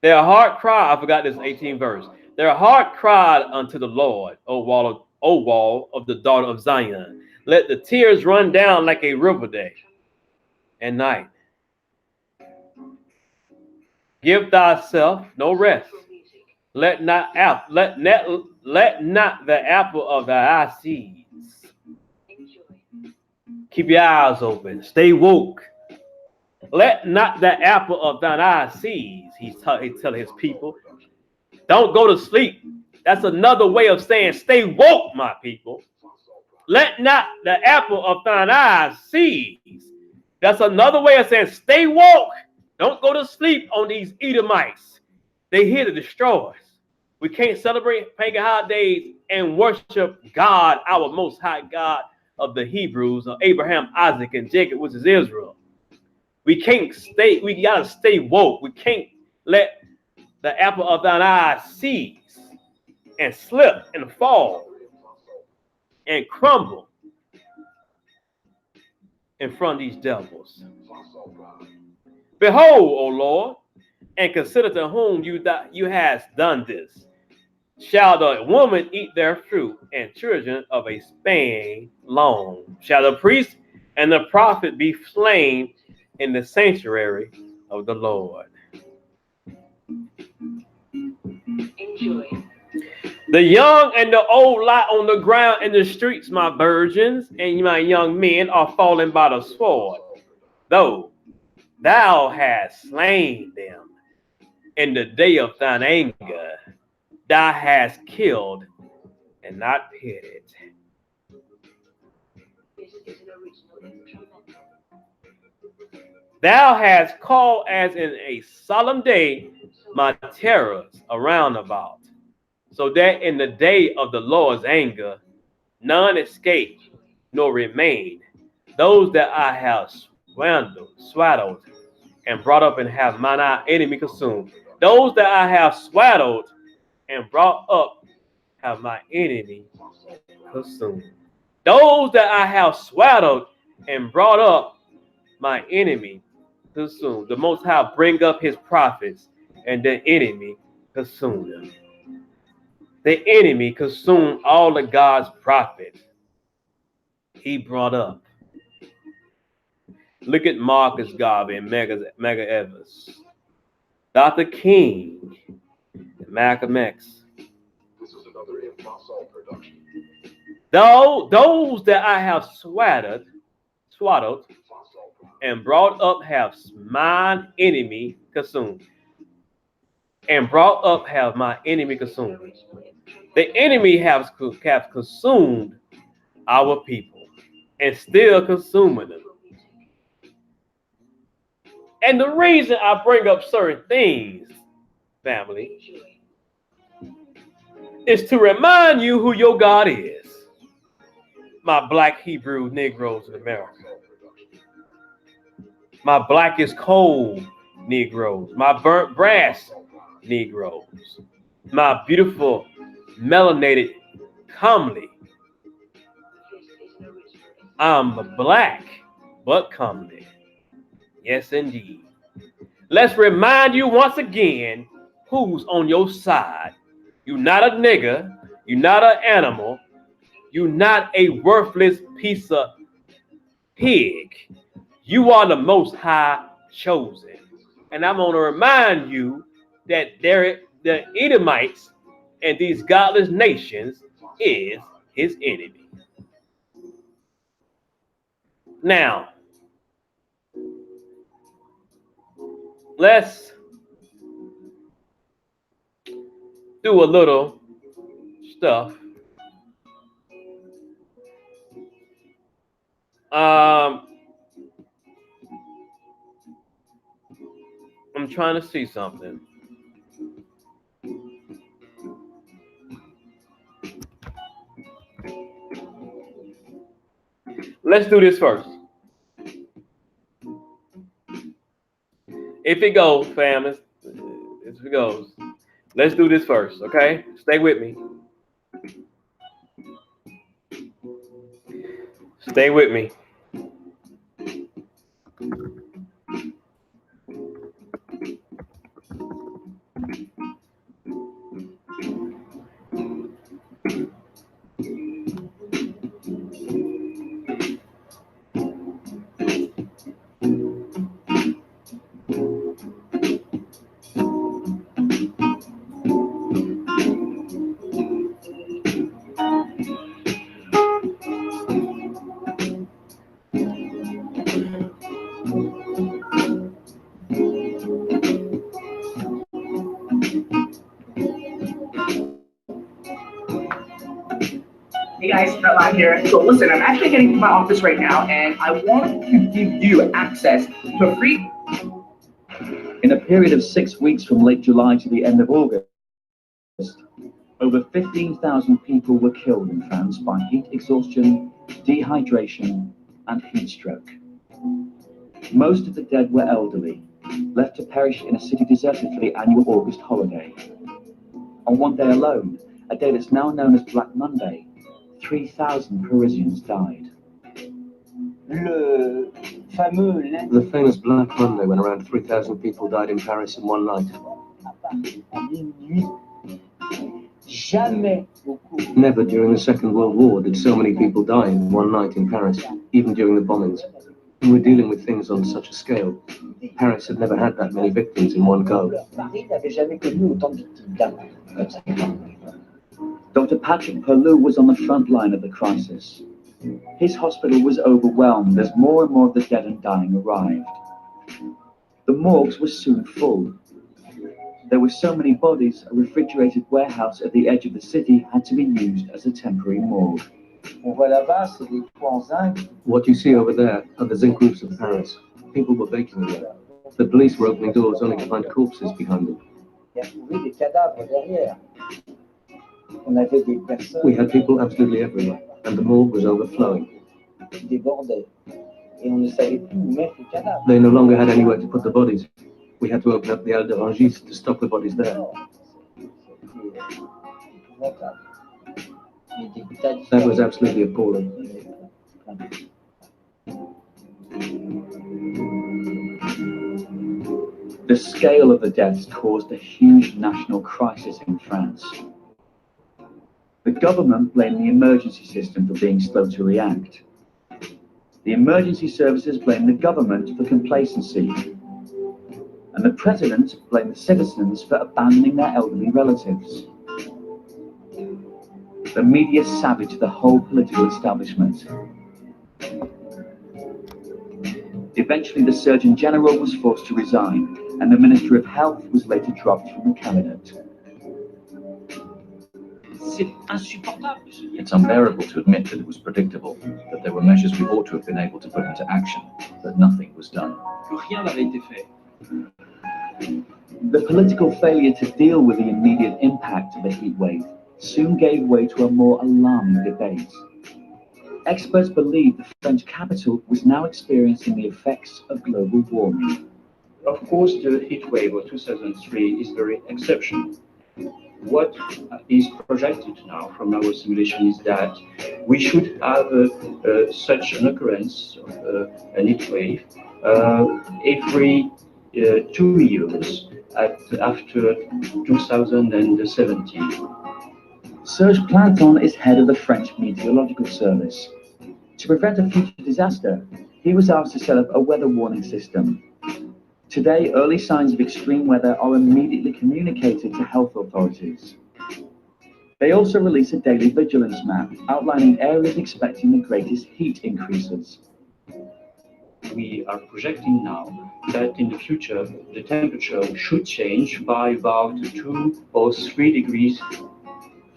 Their heart cried, I forgot this 18th verse. Their heart cried unto the Lord, O wall of the daughter of Zion. Let the tears run down like a river day and night. Give thyself no rest. Let not the apple of thy eye seize. Keep your eyes open. Stay woke. Let not the apple of thine eye seize. He's telling his people. Don't go to sleep. That's another way of saying stay woke, my people. Let not the apple of thine eyes seize. That's another way of saying stay woke. Don't go to sleep on these Edomites. They're here to destroy us. We can't celebrate pagan holidays and worship God, our Most High God of the Hebrews, of Abraham, Isaac, and Jacob, which is Israel. We gotta stay woke. We can't let the apple of thine eye seize and slip and fall and crumble in front of these devils. Behold, O Lord, and consider to whom you has done this. Shall the woman eat their fruit, and children of a span long? Shall the priest and the prophet be slain in the sanctuary of the Lord? Enjoy. The young and the old lie on the ground in the streets, my virgins, and my young men are fallen by the sword, though thou hast slain them in the day of thine anger. Thou hast killed and not pitied. This is an original instrumental. Thou hast called as in a solemn day my terrors around about, so that in the day of the Lord's anger none escape nor remain. Those that I have swaddled, and brought up and have mine enemy consumed. Those that I have swaddled and brought up have my enemy consumed. Those that I have swaddled and brought up my enemy consumed. The Most High bring up his prophets, and the enemy consumed them. The enemy consumed all of God's prophets he brought up. Look at Marcus Garvey and Mega Evans, Dr. King, and Malcolm X. This is another Impossible production. Those that I have swaddled and brought up have mine enemy consumed. And brought up have my enemy consumed. The enemy have consumed our people and still consuming them. And the reason I bring up certain things, family, is to remind you who your God is. My black Hebrew Negroes in America. My black is cold Negroes. My burnt brass Negroes. My beautiful melanated comely. I'm black but comely. Yes, indeed. Let's remind you once again who's on your side. You're not a nigger. You're not an animal. You're not a worthless piece of pig. You are the Most High chosen. And I'm going to remind you that the Edomites and these godless nations is his enemy. Now, let's do a little stuff. I'm trying to see something. Let's do this first. If it goes, fam, if it goes, let's do this first, okay? Stay with me. Stay with me. Hey guys, Matt here. So listen, I'm actually getting to my office right now, and I want to give you access to free. In a period of 6 weeks from late July to the end of August, over 15,000 people were killed in France by heat exhaustion, dehydration, and heat stroke. Most of the dead were elderly, left to perish in a city deserted for the annual August holiday. On one day alone, a day that's now known as Black Monday, 3,000 Parisians died. Le The famous Black Monday when around 3,000 people died in Paris in one night. Never during the Second World War did so many people die in one night in Paris, even during the bombings. We were dealing with things on such a scale. Paris had never had that many victims in one go. Dr. Patrick Perlou was on the front line of the crisis. His hospital was overwhelmed as more and more of the dead and dying arrived. The morgues were soon full. There were so many bodies, a refrigerated warehouse at the edge of the city had to be used as a temporary morgue. What you see over there are the zinc roofs of Paris. People were baking there. The police were opening doors only to find corpses behind them. We had people absolutely everywhere, and the morgue was overflowing. They no longer had anywhere to put the bodies. We had to open up the Aile de Rungis to stop the bodies there. That was absolutely appalling. The scale of the deaths caused a huge national crisis in France. The government blamed the emergency system for being slow to react. The emergency services blamed the government for complacency. And the president blamed the citizens for abandoning their elderly relatives. The media savaged the whole political establishment. Eventually, the Surgeon General was forced to resign, and the Minister of Health was later dropped from the cabinet. It's unbearable to admit that it was predictable, that there were measures we ought to have been able to put into action, but nothing was done. The political failure to deal with the immediate impact of the heat wave soon gave way to a more alarming debate. Experts believe the French capital was now experiencing the effects of global warming. Of course, the heat wave of 2003 is very exceptional. What is projected now from our simulation is that we should have such an occurrence of a heat wave every 2 years after 2017. Serge Planton is head of the French Meteorological Service. To prevent a future disaster, he was asked to set up a weather warning system. Today, early signs of extreme weather are immediately communicated to health authorities. They also release a daily vigilance map outlining areas expecting the greatest heat increases. We are projecting now that in the future, the temperature should change by about 2 or 3 degrees.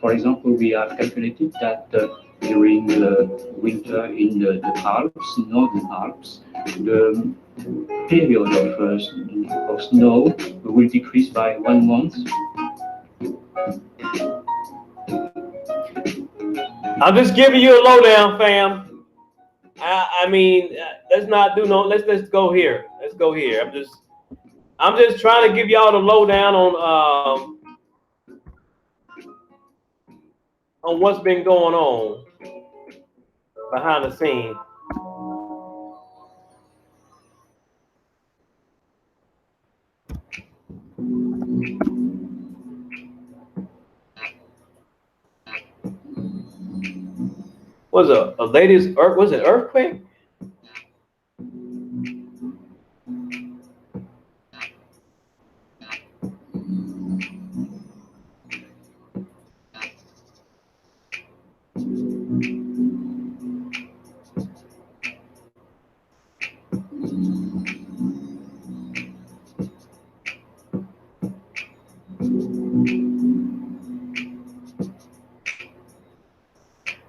For example, we have calculated that during the winter in the Alps, Northern Alps, the period of snow will decrease by 1 month. I'm just giving you a lowdown, fam. I mean, let's not do no. Let's go here. Let's go here. I'm just trying to give y'all the lowdown on what's been going on behind the scenes. Was a latest earth? Was it earthquake?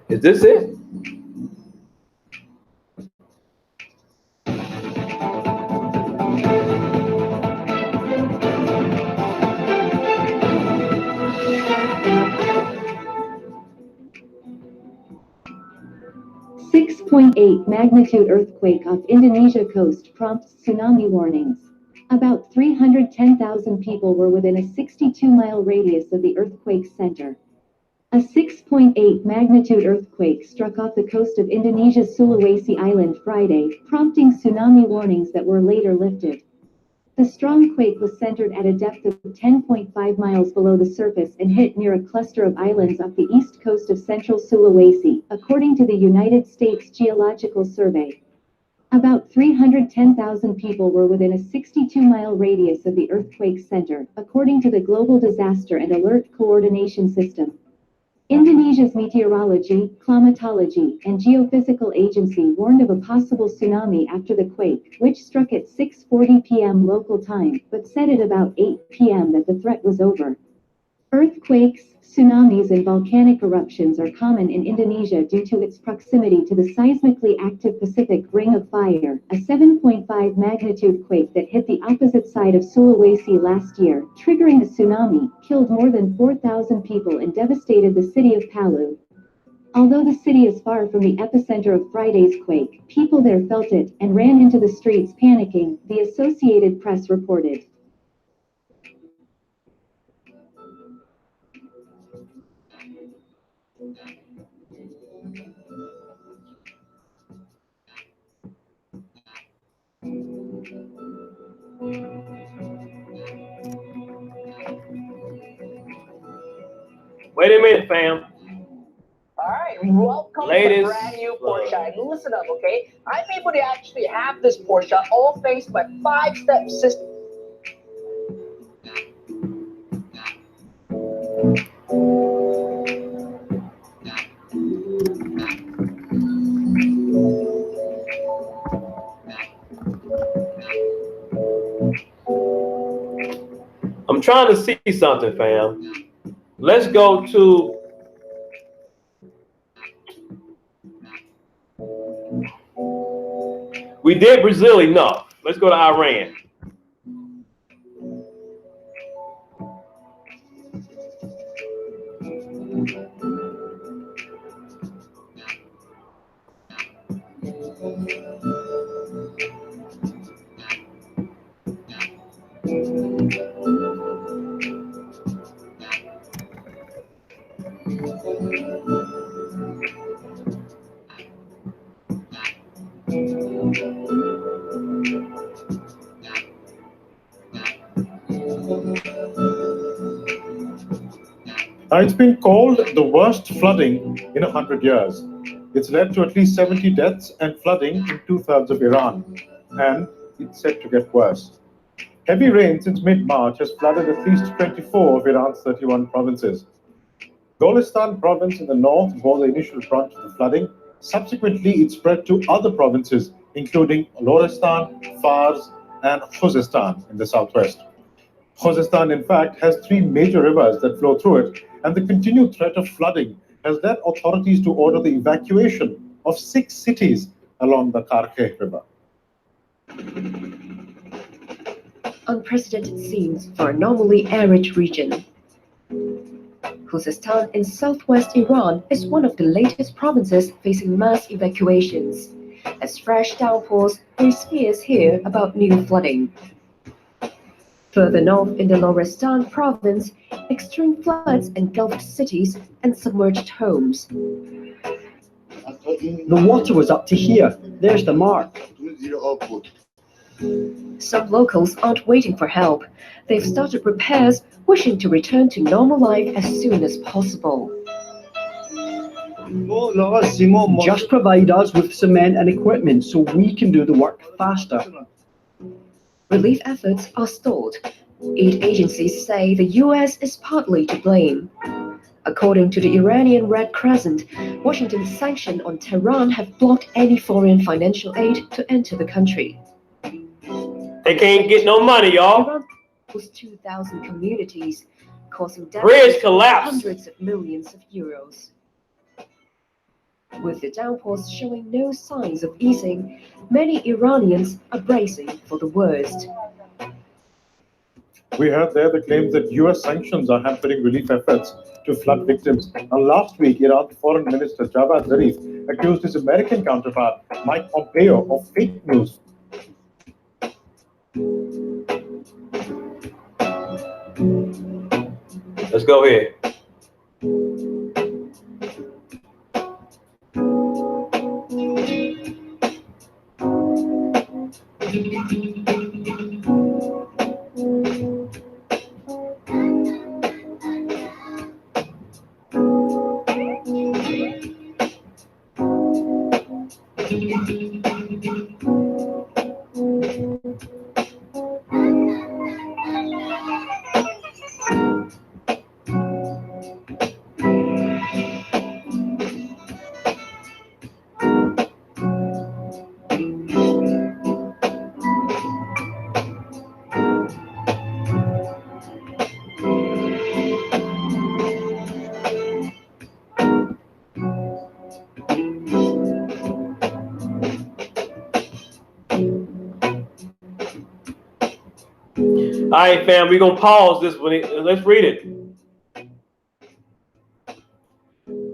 Is this it? .8 magnitude earthquake off Indonesia coast prompts tsunami warnings. About 310,000 people were within a 62-mile radius of the earthquake center. A 6.8 magnitude earthquake struck off the coast of Indonesia's Sulawesi Island Friday, prompting tsunami warnings that were later lifted. The strong quake was centered at a depth of 10.5 miles below the surface and hit near a cluster of islands off the east coast of central Sulawesi, according to the United States Geological Survey. About 310,000 people were within a 62-mile radius of the earthquake center, according to the Global Disaster and Alert Coordination System. Indonesia's Meteorology, Climatology, and Geophysical Agency warned of a possible tsunami after the quake, which struck at 6:40 p.m. local time, but said at about 8 p.m. that the threat was over. Earthquakes, tsunamis, and volcanic eruptions are common in Indonesia due to its proximity to the seismically active Pacific Ring of Fire, a 7.5 magnitude quake that hit the opposite side of Sulawesi last year, triggering a tsunami, killed more than 4,000 people and devastated the city of Palu. Although the city is far from the epicenter of Friday's quake, people there felt it and ran into the streets panicking, the Associated Press reported. Wait a minute, fam. All right, welcome Ladies, to the brand new Porsche. Listen up, okay? I'm able to actually have this Porsche all thanks to my 5-step system. I'm trying to see something, fam. Let's go to we did Brazil enough. Let's go to Iran. It's been called the worst flooding in 100 years. It's led to at least 70 deaths and flooding in 2/3 of Iran, and it's set to get worse. Heavy rain since mid-March has flooded at least 24 of Iran's 31 provinces. Golestan province in the north bore the initial brunt of the flooding. Subsequently, it spread to other provinces, including Lorestan, Fars, and Khuzestan in the southwest. Khuzestan, in fact, has 3 major rivers that flow through it, and the continued threat of flooding has led authorities to order the evacuation of 6 cities along the Karkeh River. Unprecedented scenes for a normally arid region. Khuzestan in southwest Iran is one of the latest provinces facing mass evacuations, as fresh downpours raise fears here about new flooding. Further north in the Lorestan province, extreme floods engulfed cities and submerged homes. The water was up to here. There's the mark. Some locals aren't waiting for help. They've started repairs, wishing to return to normal life as soon as possible. Just provide us with cement and equipment so we can do the work faster. Relief efforts are stalled. Aid agencies say the US is partly to blame. According to the Iranian Red Crescent, Washington's sanctions on Tehran have blocked any foreign financial aid to enter the country. They can't get no money, y'all. Iran was 2,000 communities, causing Bridge damage of collapsed. hundreds of millions of euros. With the downpours showing no signs of easing, many Iranians are bracing for the worst. We heard there the claims that US sanctions are hampering relief efforts to flood victims. Now, last week, Iran's Foreign Minister Javad Zarif accused his American counterpart, Mike Pompeo, of fake news. Let's go ahead. All right, fam, we're going to pause this one. Let's read it.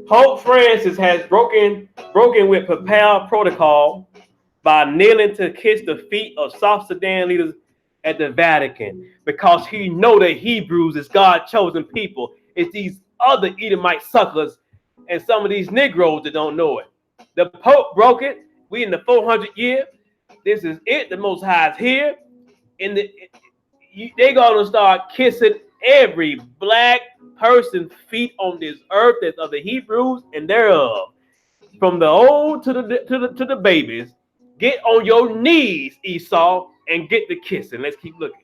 Pope Francis has broken with papal protocol by kneeling to kiss the feet of South Sudan leaders at the Vatican because he know the Hebrews is God's chosen people. It's these other Edomite suckers and some of these Negroes that don't know it. The Pope broke it. We in the 400th year. This is it. The Most High is here. They gonna start kissing every black person feet on this earth that's of the Hebrews and thereof, from the old to the babies. Get on your knees, Esau, and get the kissing. Let's keep looking.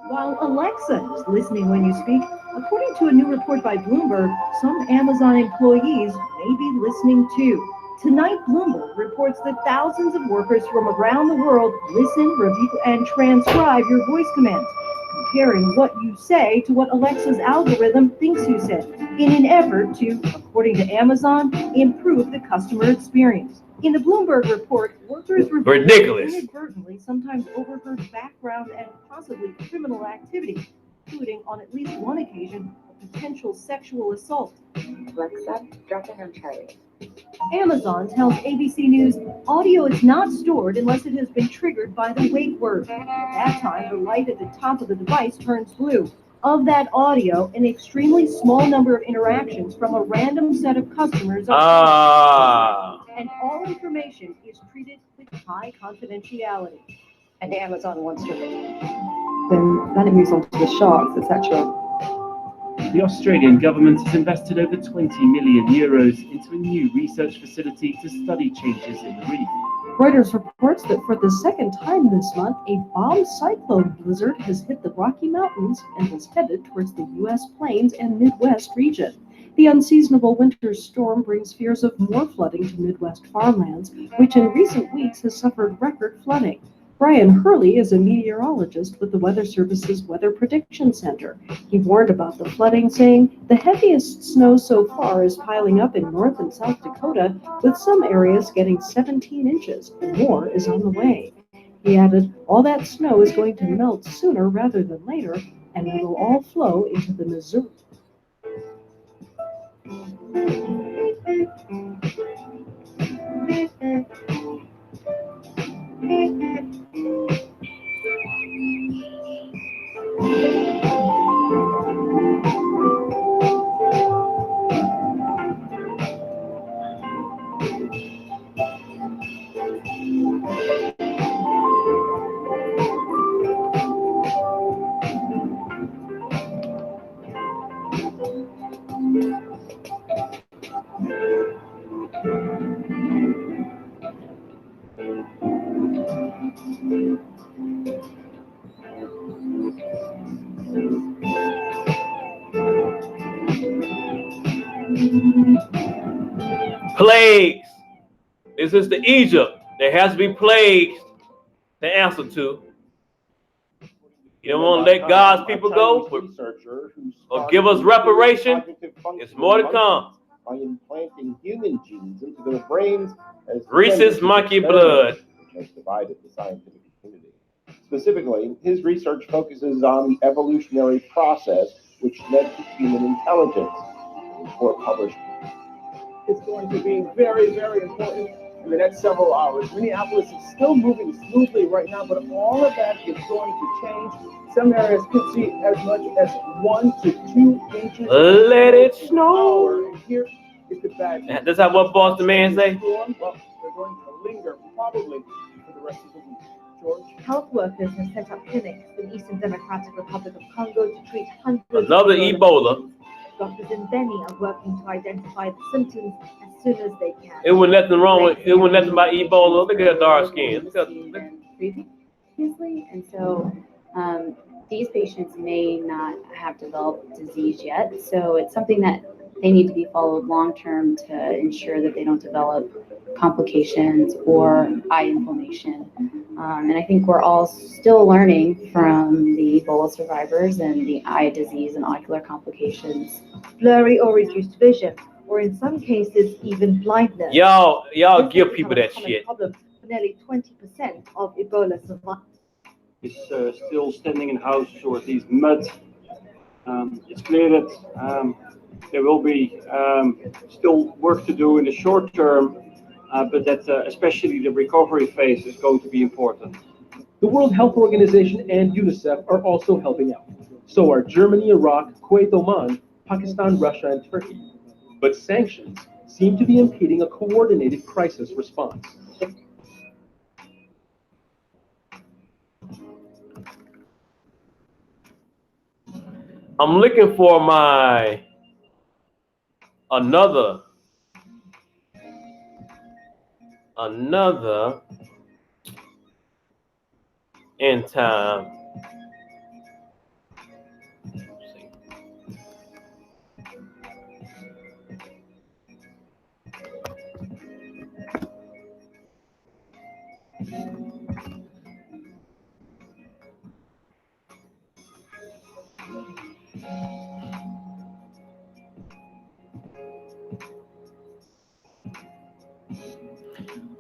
While Alexa is listening when you speak, according to a new report by Bloomberg, some Amazon employees may be listening too. Tonight, Bloomberg reports that thousands of workers from around the world listen, review, and transcribe your voice commands, comparing what you say to what Alexa's algorithm thinks you said, in an effort to, according to Amazon, improve the customer experience. In the Bloomberg report, workers ridiculous inadvertently sometimes overheard background and possibly criminal activity, including on at least one occasion a potential sexual assault. Alexa, drop in on Charlie. Amazon tells ABC News audio is not stored unless it has been triggered by the wake word. At that time, the light at the top of the device turns blue. Of that audio, an extremely small number of interactions from a random set of customers are and all information is treated with high confidentiality. And Amazon wants to read. Then it moves on to the sharks, etc. The Australian government has invested over 20 million euros into a new research facility to study changes in the reef. Reuters reports that for the second time this month, a bomb cyclone blizzard has hit the Rocky Mountains and is headed towards the U.S. plains and Midwest region. The unseasonable winter storm brings fears of more flooding to Midwest farmlands, which in recent weeks has suffered record flooding. Brian Hurley is a meteorologist with the Weather Service's Weather Prediction Center. He warned about the flooding, saying, "The heaviest snow so far is piling up in North and South Dakota, with some areas getting 17 inches, and more is on the way." He added, "All that snow is going to melt sooner rather than later, and it will all flow into the Missouri." Plagues. This is the Egypt. There has to be plagues to answer to. You don't want to let God's people go or give us reparation. It's more to come. By implanting human genes into their brains as rhesus monkey blood, which has divided the scientific community. Specifically, his research focuses on the evolutionary process which led to human intelligence. The report published. It's going to be very, very important in the next several hours. Minneapolis is still moving smoothly right now, but all of that is going to change. Some areas could see as much as 1 to 2 inches. Let it snow. And here is the bad news. That's how what Boston man say? Well, they're going to linger probably for the rest of the week. George. Health workers have set up clinics in Eastern Democratic Republic of Congo to treat hundreds Another of Ebola. Doctors in Beni are working to identify the symptoms as soon as they can. It was nothing wrong with it. Was nothing about Ebola. Look at her dark skin. Look at. Previously, and so these patients may not have developed disease yet. So it's something that they need to be followed long term to ensure that they don't develop complications or eye inflammation. And I think we're all still learning from the Ebola survivors and the eye disease and ocular complications. Blurry or reduced vision, or in some cases even blindness. Y'all give people that shit. Problem for nearly 20% of Ebola survivors. Is still standing in houses or at least mud. It's clear that there will be still work to do in the short term, but that especially the recovery phase is going to be important. The World Health Organization and UNICEF are also helping out. So are Germany, Iraq, Kuwait, Oman, Pakistan, Russia, and Turkey. But sanctions seem to be impeding a coordinated crisis response. I'm looking for my another end time.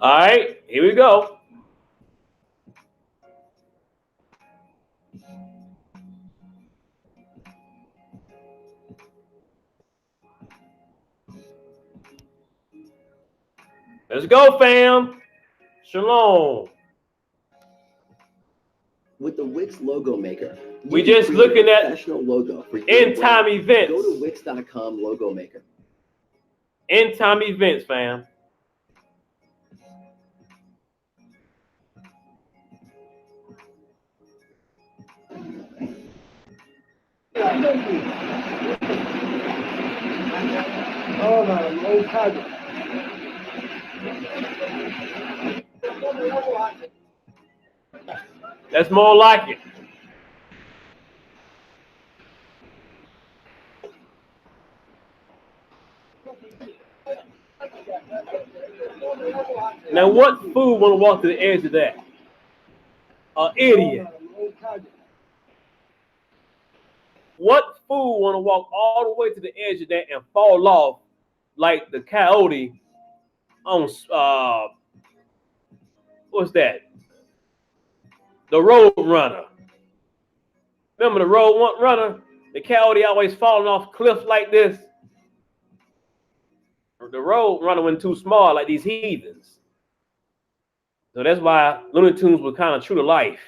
All right, here we go. Let's go, fam. Shalom. With the Wix logo maker, we just looking at professional logo for end time events. Go to Wix.com logo maker. End time events, fam. Oh man, old target. That's more like it. Now, what fool want to walk to the edge of that? An idiot. What fool want to walk all the way to the edge of that and fall off like the coyote on what's that? The Road Runner. Remember the Road Runner? The coyote always falling off cliffs like this. The Road Runner went too small like these heathens. So that's why Looney Tunes were kind of true to life.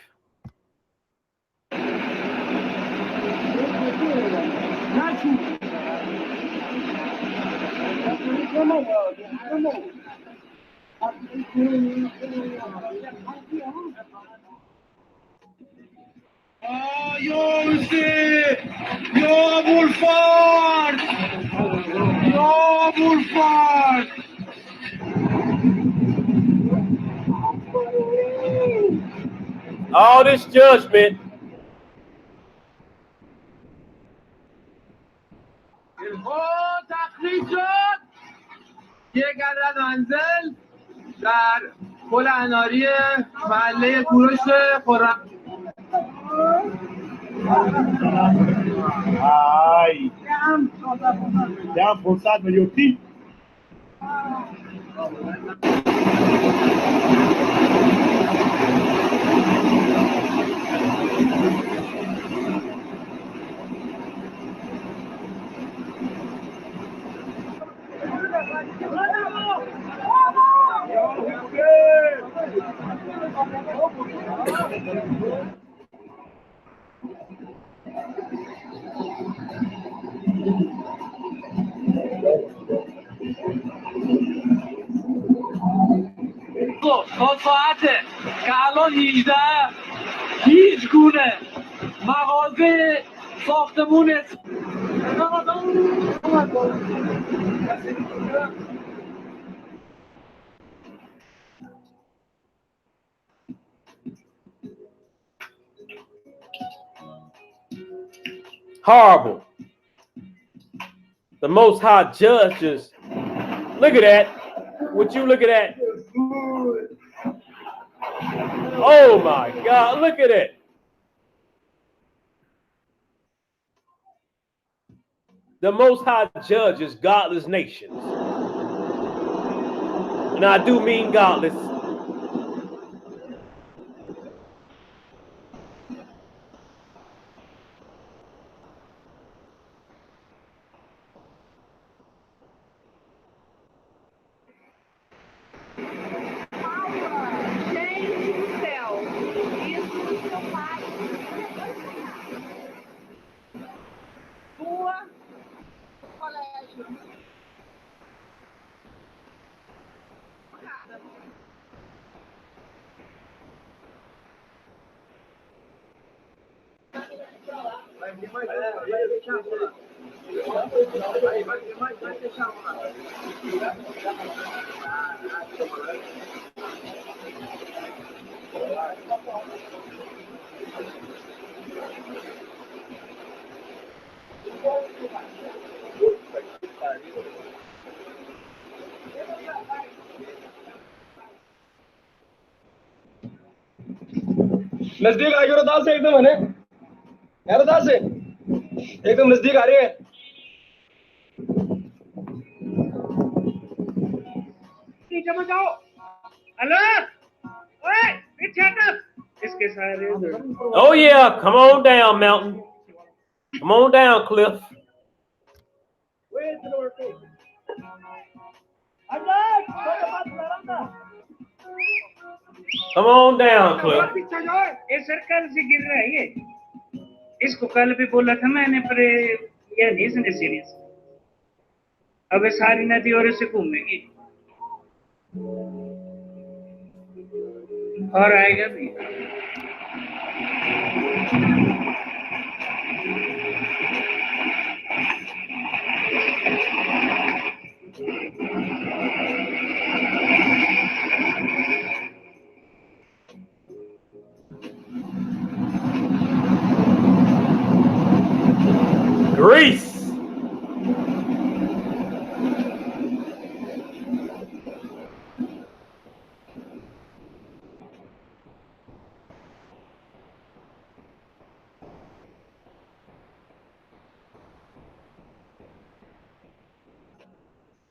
All this judgment. یک عدد منزل در پل اناری محله کوروش خرم. Ay. Ya فرصت میلیوتی. تا ساعت که الان 18 هیچ گونه مغازه ساختمون Horrible. The Most High judges. Look at that. Would you look at that? Oh my God, look at it. The Most High judges godless nations. And I do mean godless. नजदीक आ गया दास एकदम है यार दास एकदम नजदीक आ रही है नीचे मत जाओ अलर्ट ओए पीछे हट इसके सारे Oh yeah, come on down, Mountain. Come on down, Cliff. Come on down, Cliff. पीछे जाओ ये सर्कल से गिर रहा है ये इसको कल भी बोला था मैंने पर ये नहीं सुने सीरियस अब सारी नदी और ऐसे घूमेगी और आएगा भी Greece.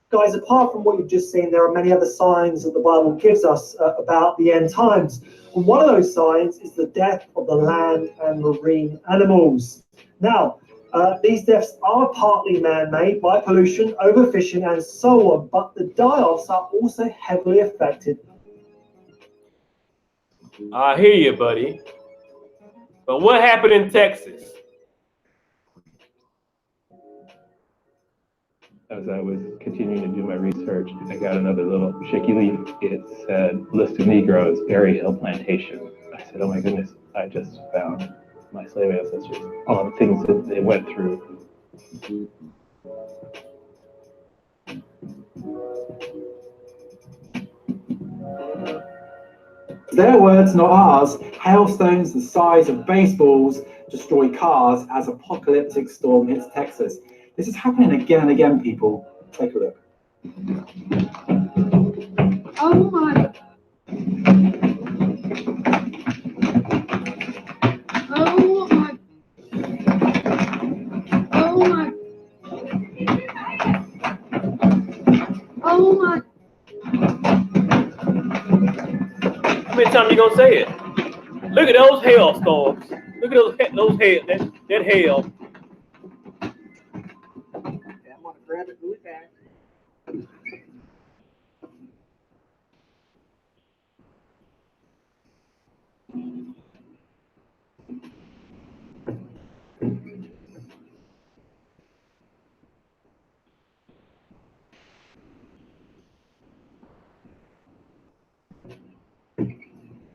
Guys, apart from what you've just seen, there are many other signs that the Bible gives us about the end times. And one of those signs is the death of the land and marine animals. Now, these deaths are partly man-made by pollution, overfishing, and so on, but the die-offs are also heavily affected. I hear you, buddy. But what happened in Texas? As I was continuing to do my research, I got another little shaky leaf. It said, list of Negroes, Berry Hill Plantation. I said, oh my goodness, I just found my slave ancestors, all the things that they went through. Their words, not ours. Hailstones the size of baseballs destroy cars as apocalyptic storm hits Texas. This is happening again and again, people. Take a look. Oh my. Oh my. Oh my. Oh my. How many times you gonna say it? Look at those hailstorms. Look at those hail, that hail. I'm gonna grab it really fast.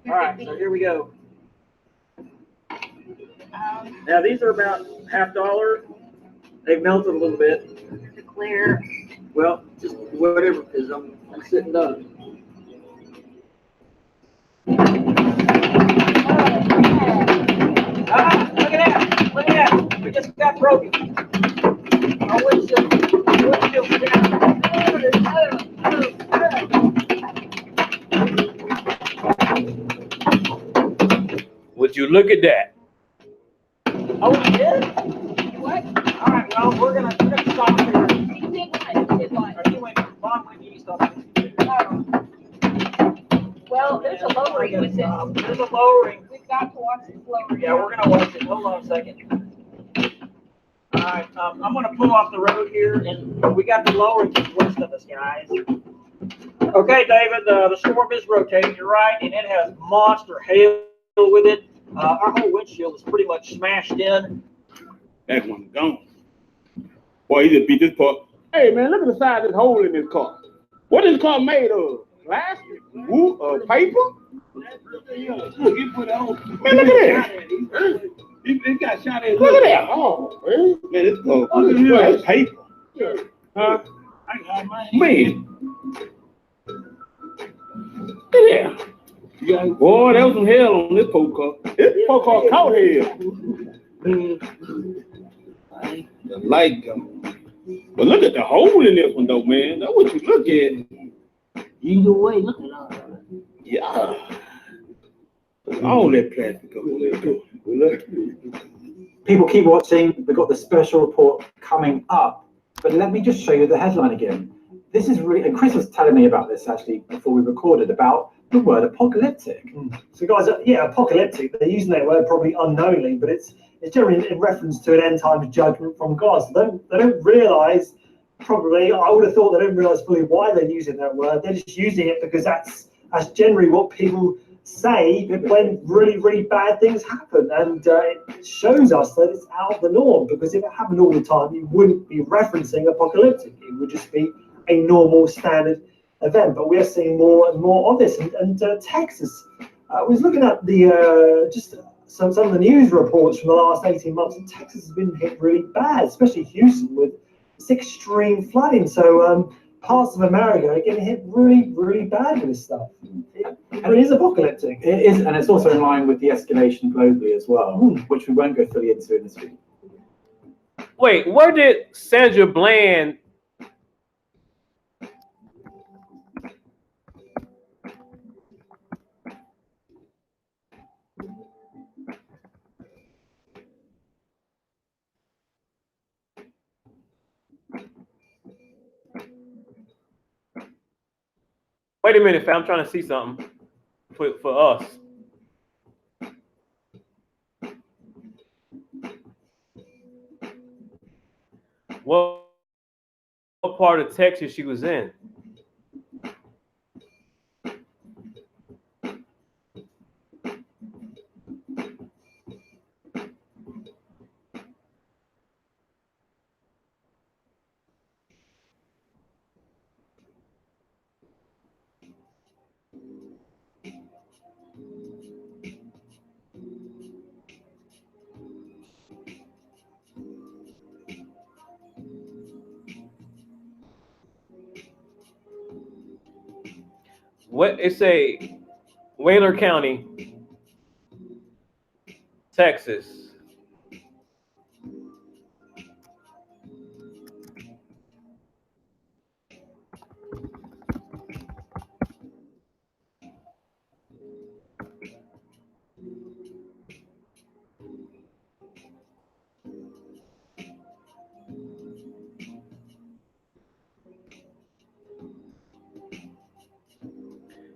All right. So here we go. Now these are about $half. They've melted a little bit. Clear. Well, just whatever, because I'm sitting done. Ah, look at that! Look at that! We just got broken. Our windshield's down. Would you look at that? Oh, we did? What? All right. Well, we're gonna stop here. You did what? You went Vaughn went east on this. Well, there's a lowering with this. There's a lowering. We've got to watch this lowering. Yeah, we're gonna watch it. Hold on a second. All right. I'm gonna pull off the road here, and we got the lowering to the west of us, guys. Okay, David. The storm is rotating. You're right, and it has monster hail with it. Our whole windshield is pretty much smashed in. That one's gone. Boy, he just beat this part. Hey, man, look at the size of this hole in this car. What is this car made of? Plastic? Wood? Paper? Look, he put on. Man, look at that. He got shot at. Look at that. Oh, man, this car is paper. Huh? Man. Look at that. Boy, that was some hell on this poor car. This poor car caught hell. The light gone. But look at the hole in this one, though, man. That's what you look at. Either way, look at all that. Yeah. All that plastic over there. People keep watching. We've got the special report coming up. But let me just show you the headline again. This is really, and Chris was telling me about this actually before we recorded, about the word apocalyptic. So guys, yeah, apocalyptic, they're using that word probably unknowingly, but it's generally in reference to an end times judgment from God. So they don't realize, probably, I would have thought they don't realize fully why they're using that word. They're just using it because that's generally what people say when really, really bad things happen. And it shows us that it's out of the norm, because if it happened all the time, you wouldn't be referencing apocalyptic. It would just be a normal standard event. But we're seeing more and more of this. And Texas, I was looking at the just some of the news reports from the last 18 months, and Texas has been hit really bad, especially Houston, with this extreme flooding. So parts of America are getting hit really, really bad with this stuff. It is apocalyptic. It is, and it's also in line with the escalation globally as well, which we won't go fully into in this video. Wait, where did Sandra Bland? Wait a minute, fam. I'm trying to see something for us. What part of Texas she was in? What it's a Whaler County, Texas.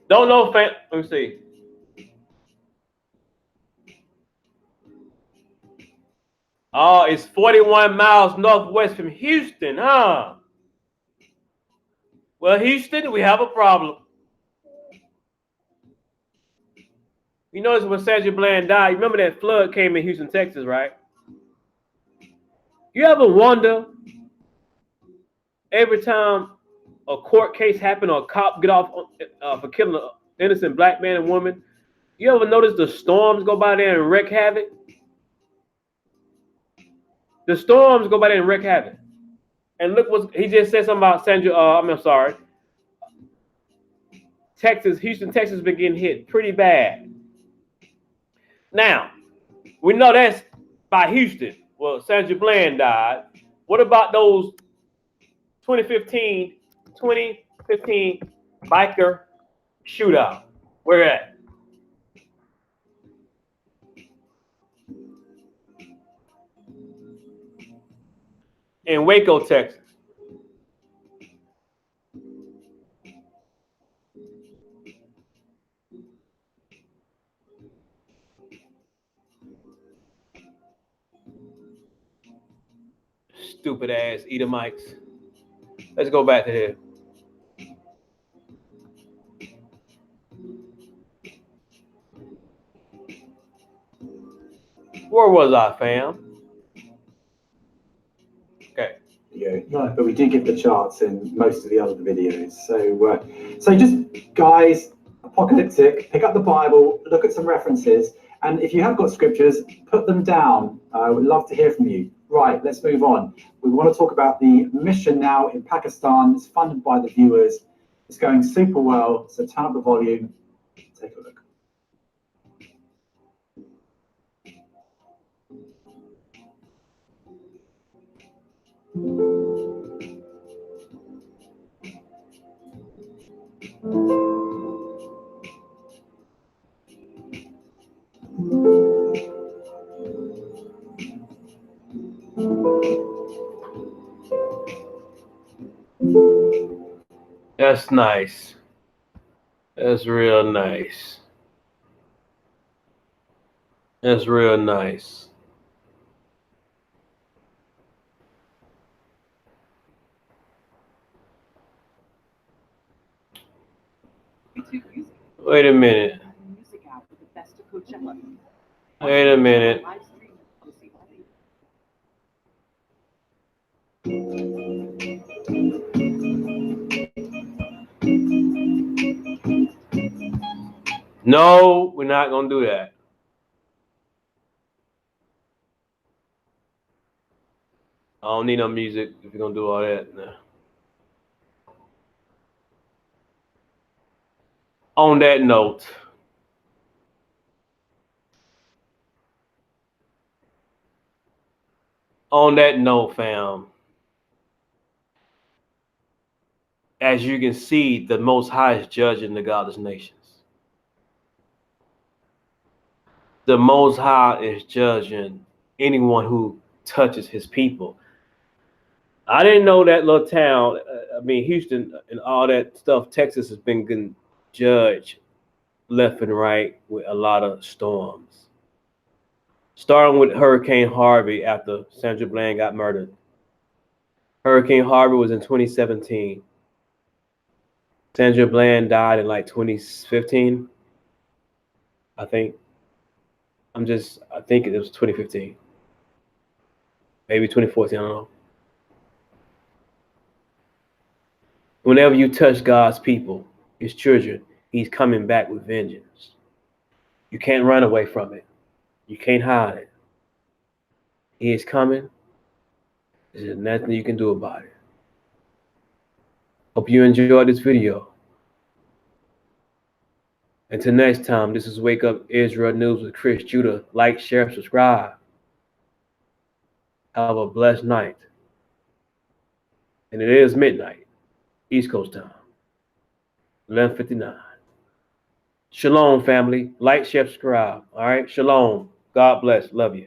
Don't know, fam. Let me see. Oh, it's 41 miles northwest from Houston, huh? Well, Houston, we have a problem. You notice when Sandra Bland died, remember that flood came in Houston, Texas, right? You ever wonder, every time a court case happened or a cop get off for killing an innocent black man and woman, You ever notice the storms go by there and wreak havoc? The storms go by there and wreak havoc. And look what he just said something about I'm sorry. Texas, Houston, Texas has been getting hit pretty bad. Now, we know that's by Houston. Well, Sandra Bland died. What about those 2015 biker shootout? Where at? In Waco, Texas. Stupid ass Edomites. Let's go back to here. Where was I, fam? Okay. Yeah, no, but we do give the charts in most of the other videos. So just guys, apocalyptic, pick up the Bible, look at some references, and if you have got scriptures, put them down. We'd love to hear from you. Right, let's move on. We want to talk about the mission now in Pakistan. It's funded by the viewers. It's going super well, so turn up the volume, take a look. That's nice. That's real nice. That's real nice. Wait a minute. Wait a minute. No, we're not going to do that. I don't need no music if you're going to do all that. No. On that note, fam, as you can see, the Most High is judging the godless nations. The Most High is judging anyone who touches his people. I didn't know that little town, Houston and all that stuff, Texas has been getting judged left and right with a lot of storms. Starting with Hurricane Harvey after Sandra Bland got murdered. Hurricane Harvey was in 2017. Sandra Bland died in like 2015, I think. I think it was 2015. Maybe 2014, I don't know. Whenever you touch God's people, his children, he's coming back with vengeance. You can't run away from it. You can't hide it. He is coming. There's nothing you can do about it. Hope you enjoyed this video. Until next time, this is Wake Up Israel News with Chris Judah. Like, share, subscribe. Have a blessed night. And it is midnight, East Coast time, 11:59. Shalom, family. Like, share, subscribe. All right? Shalom. God bless. Love you.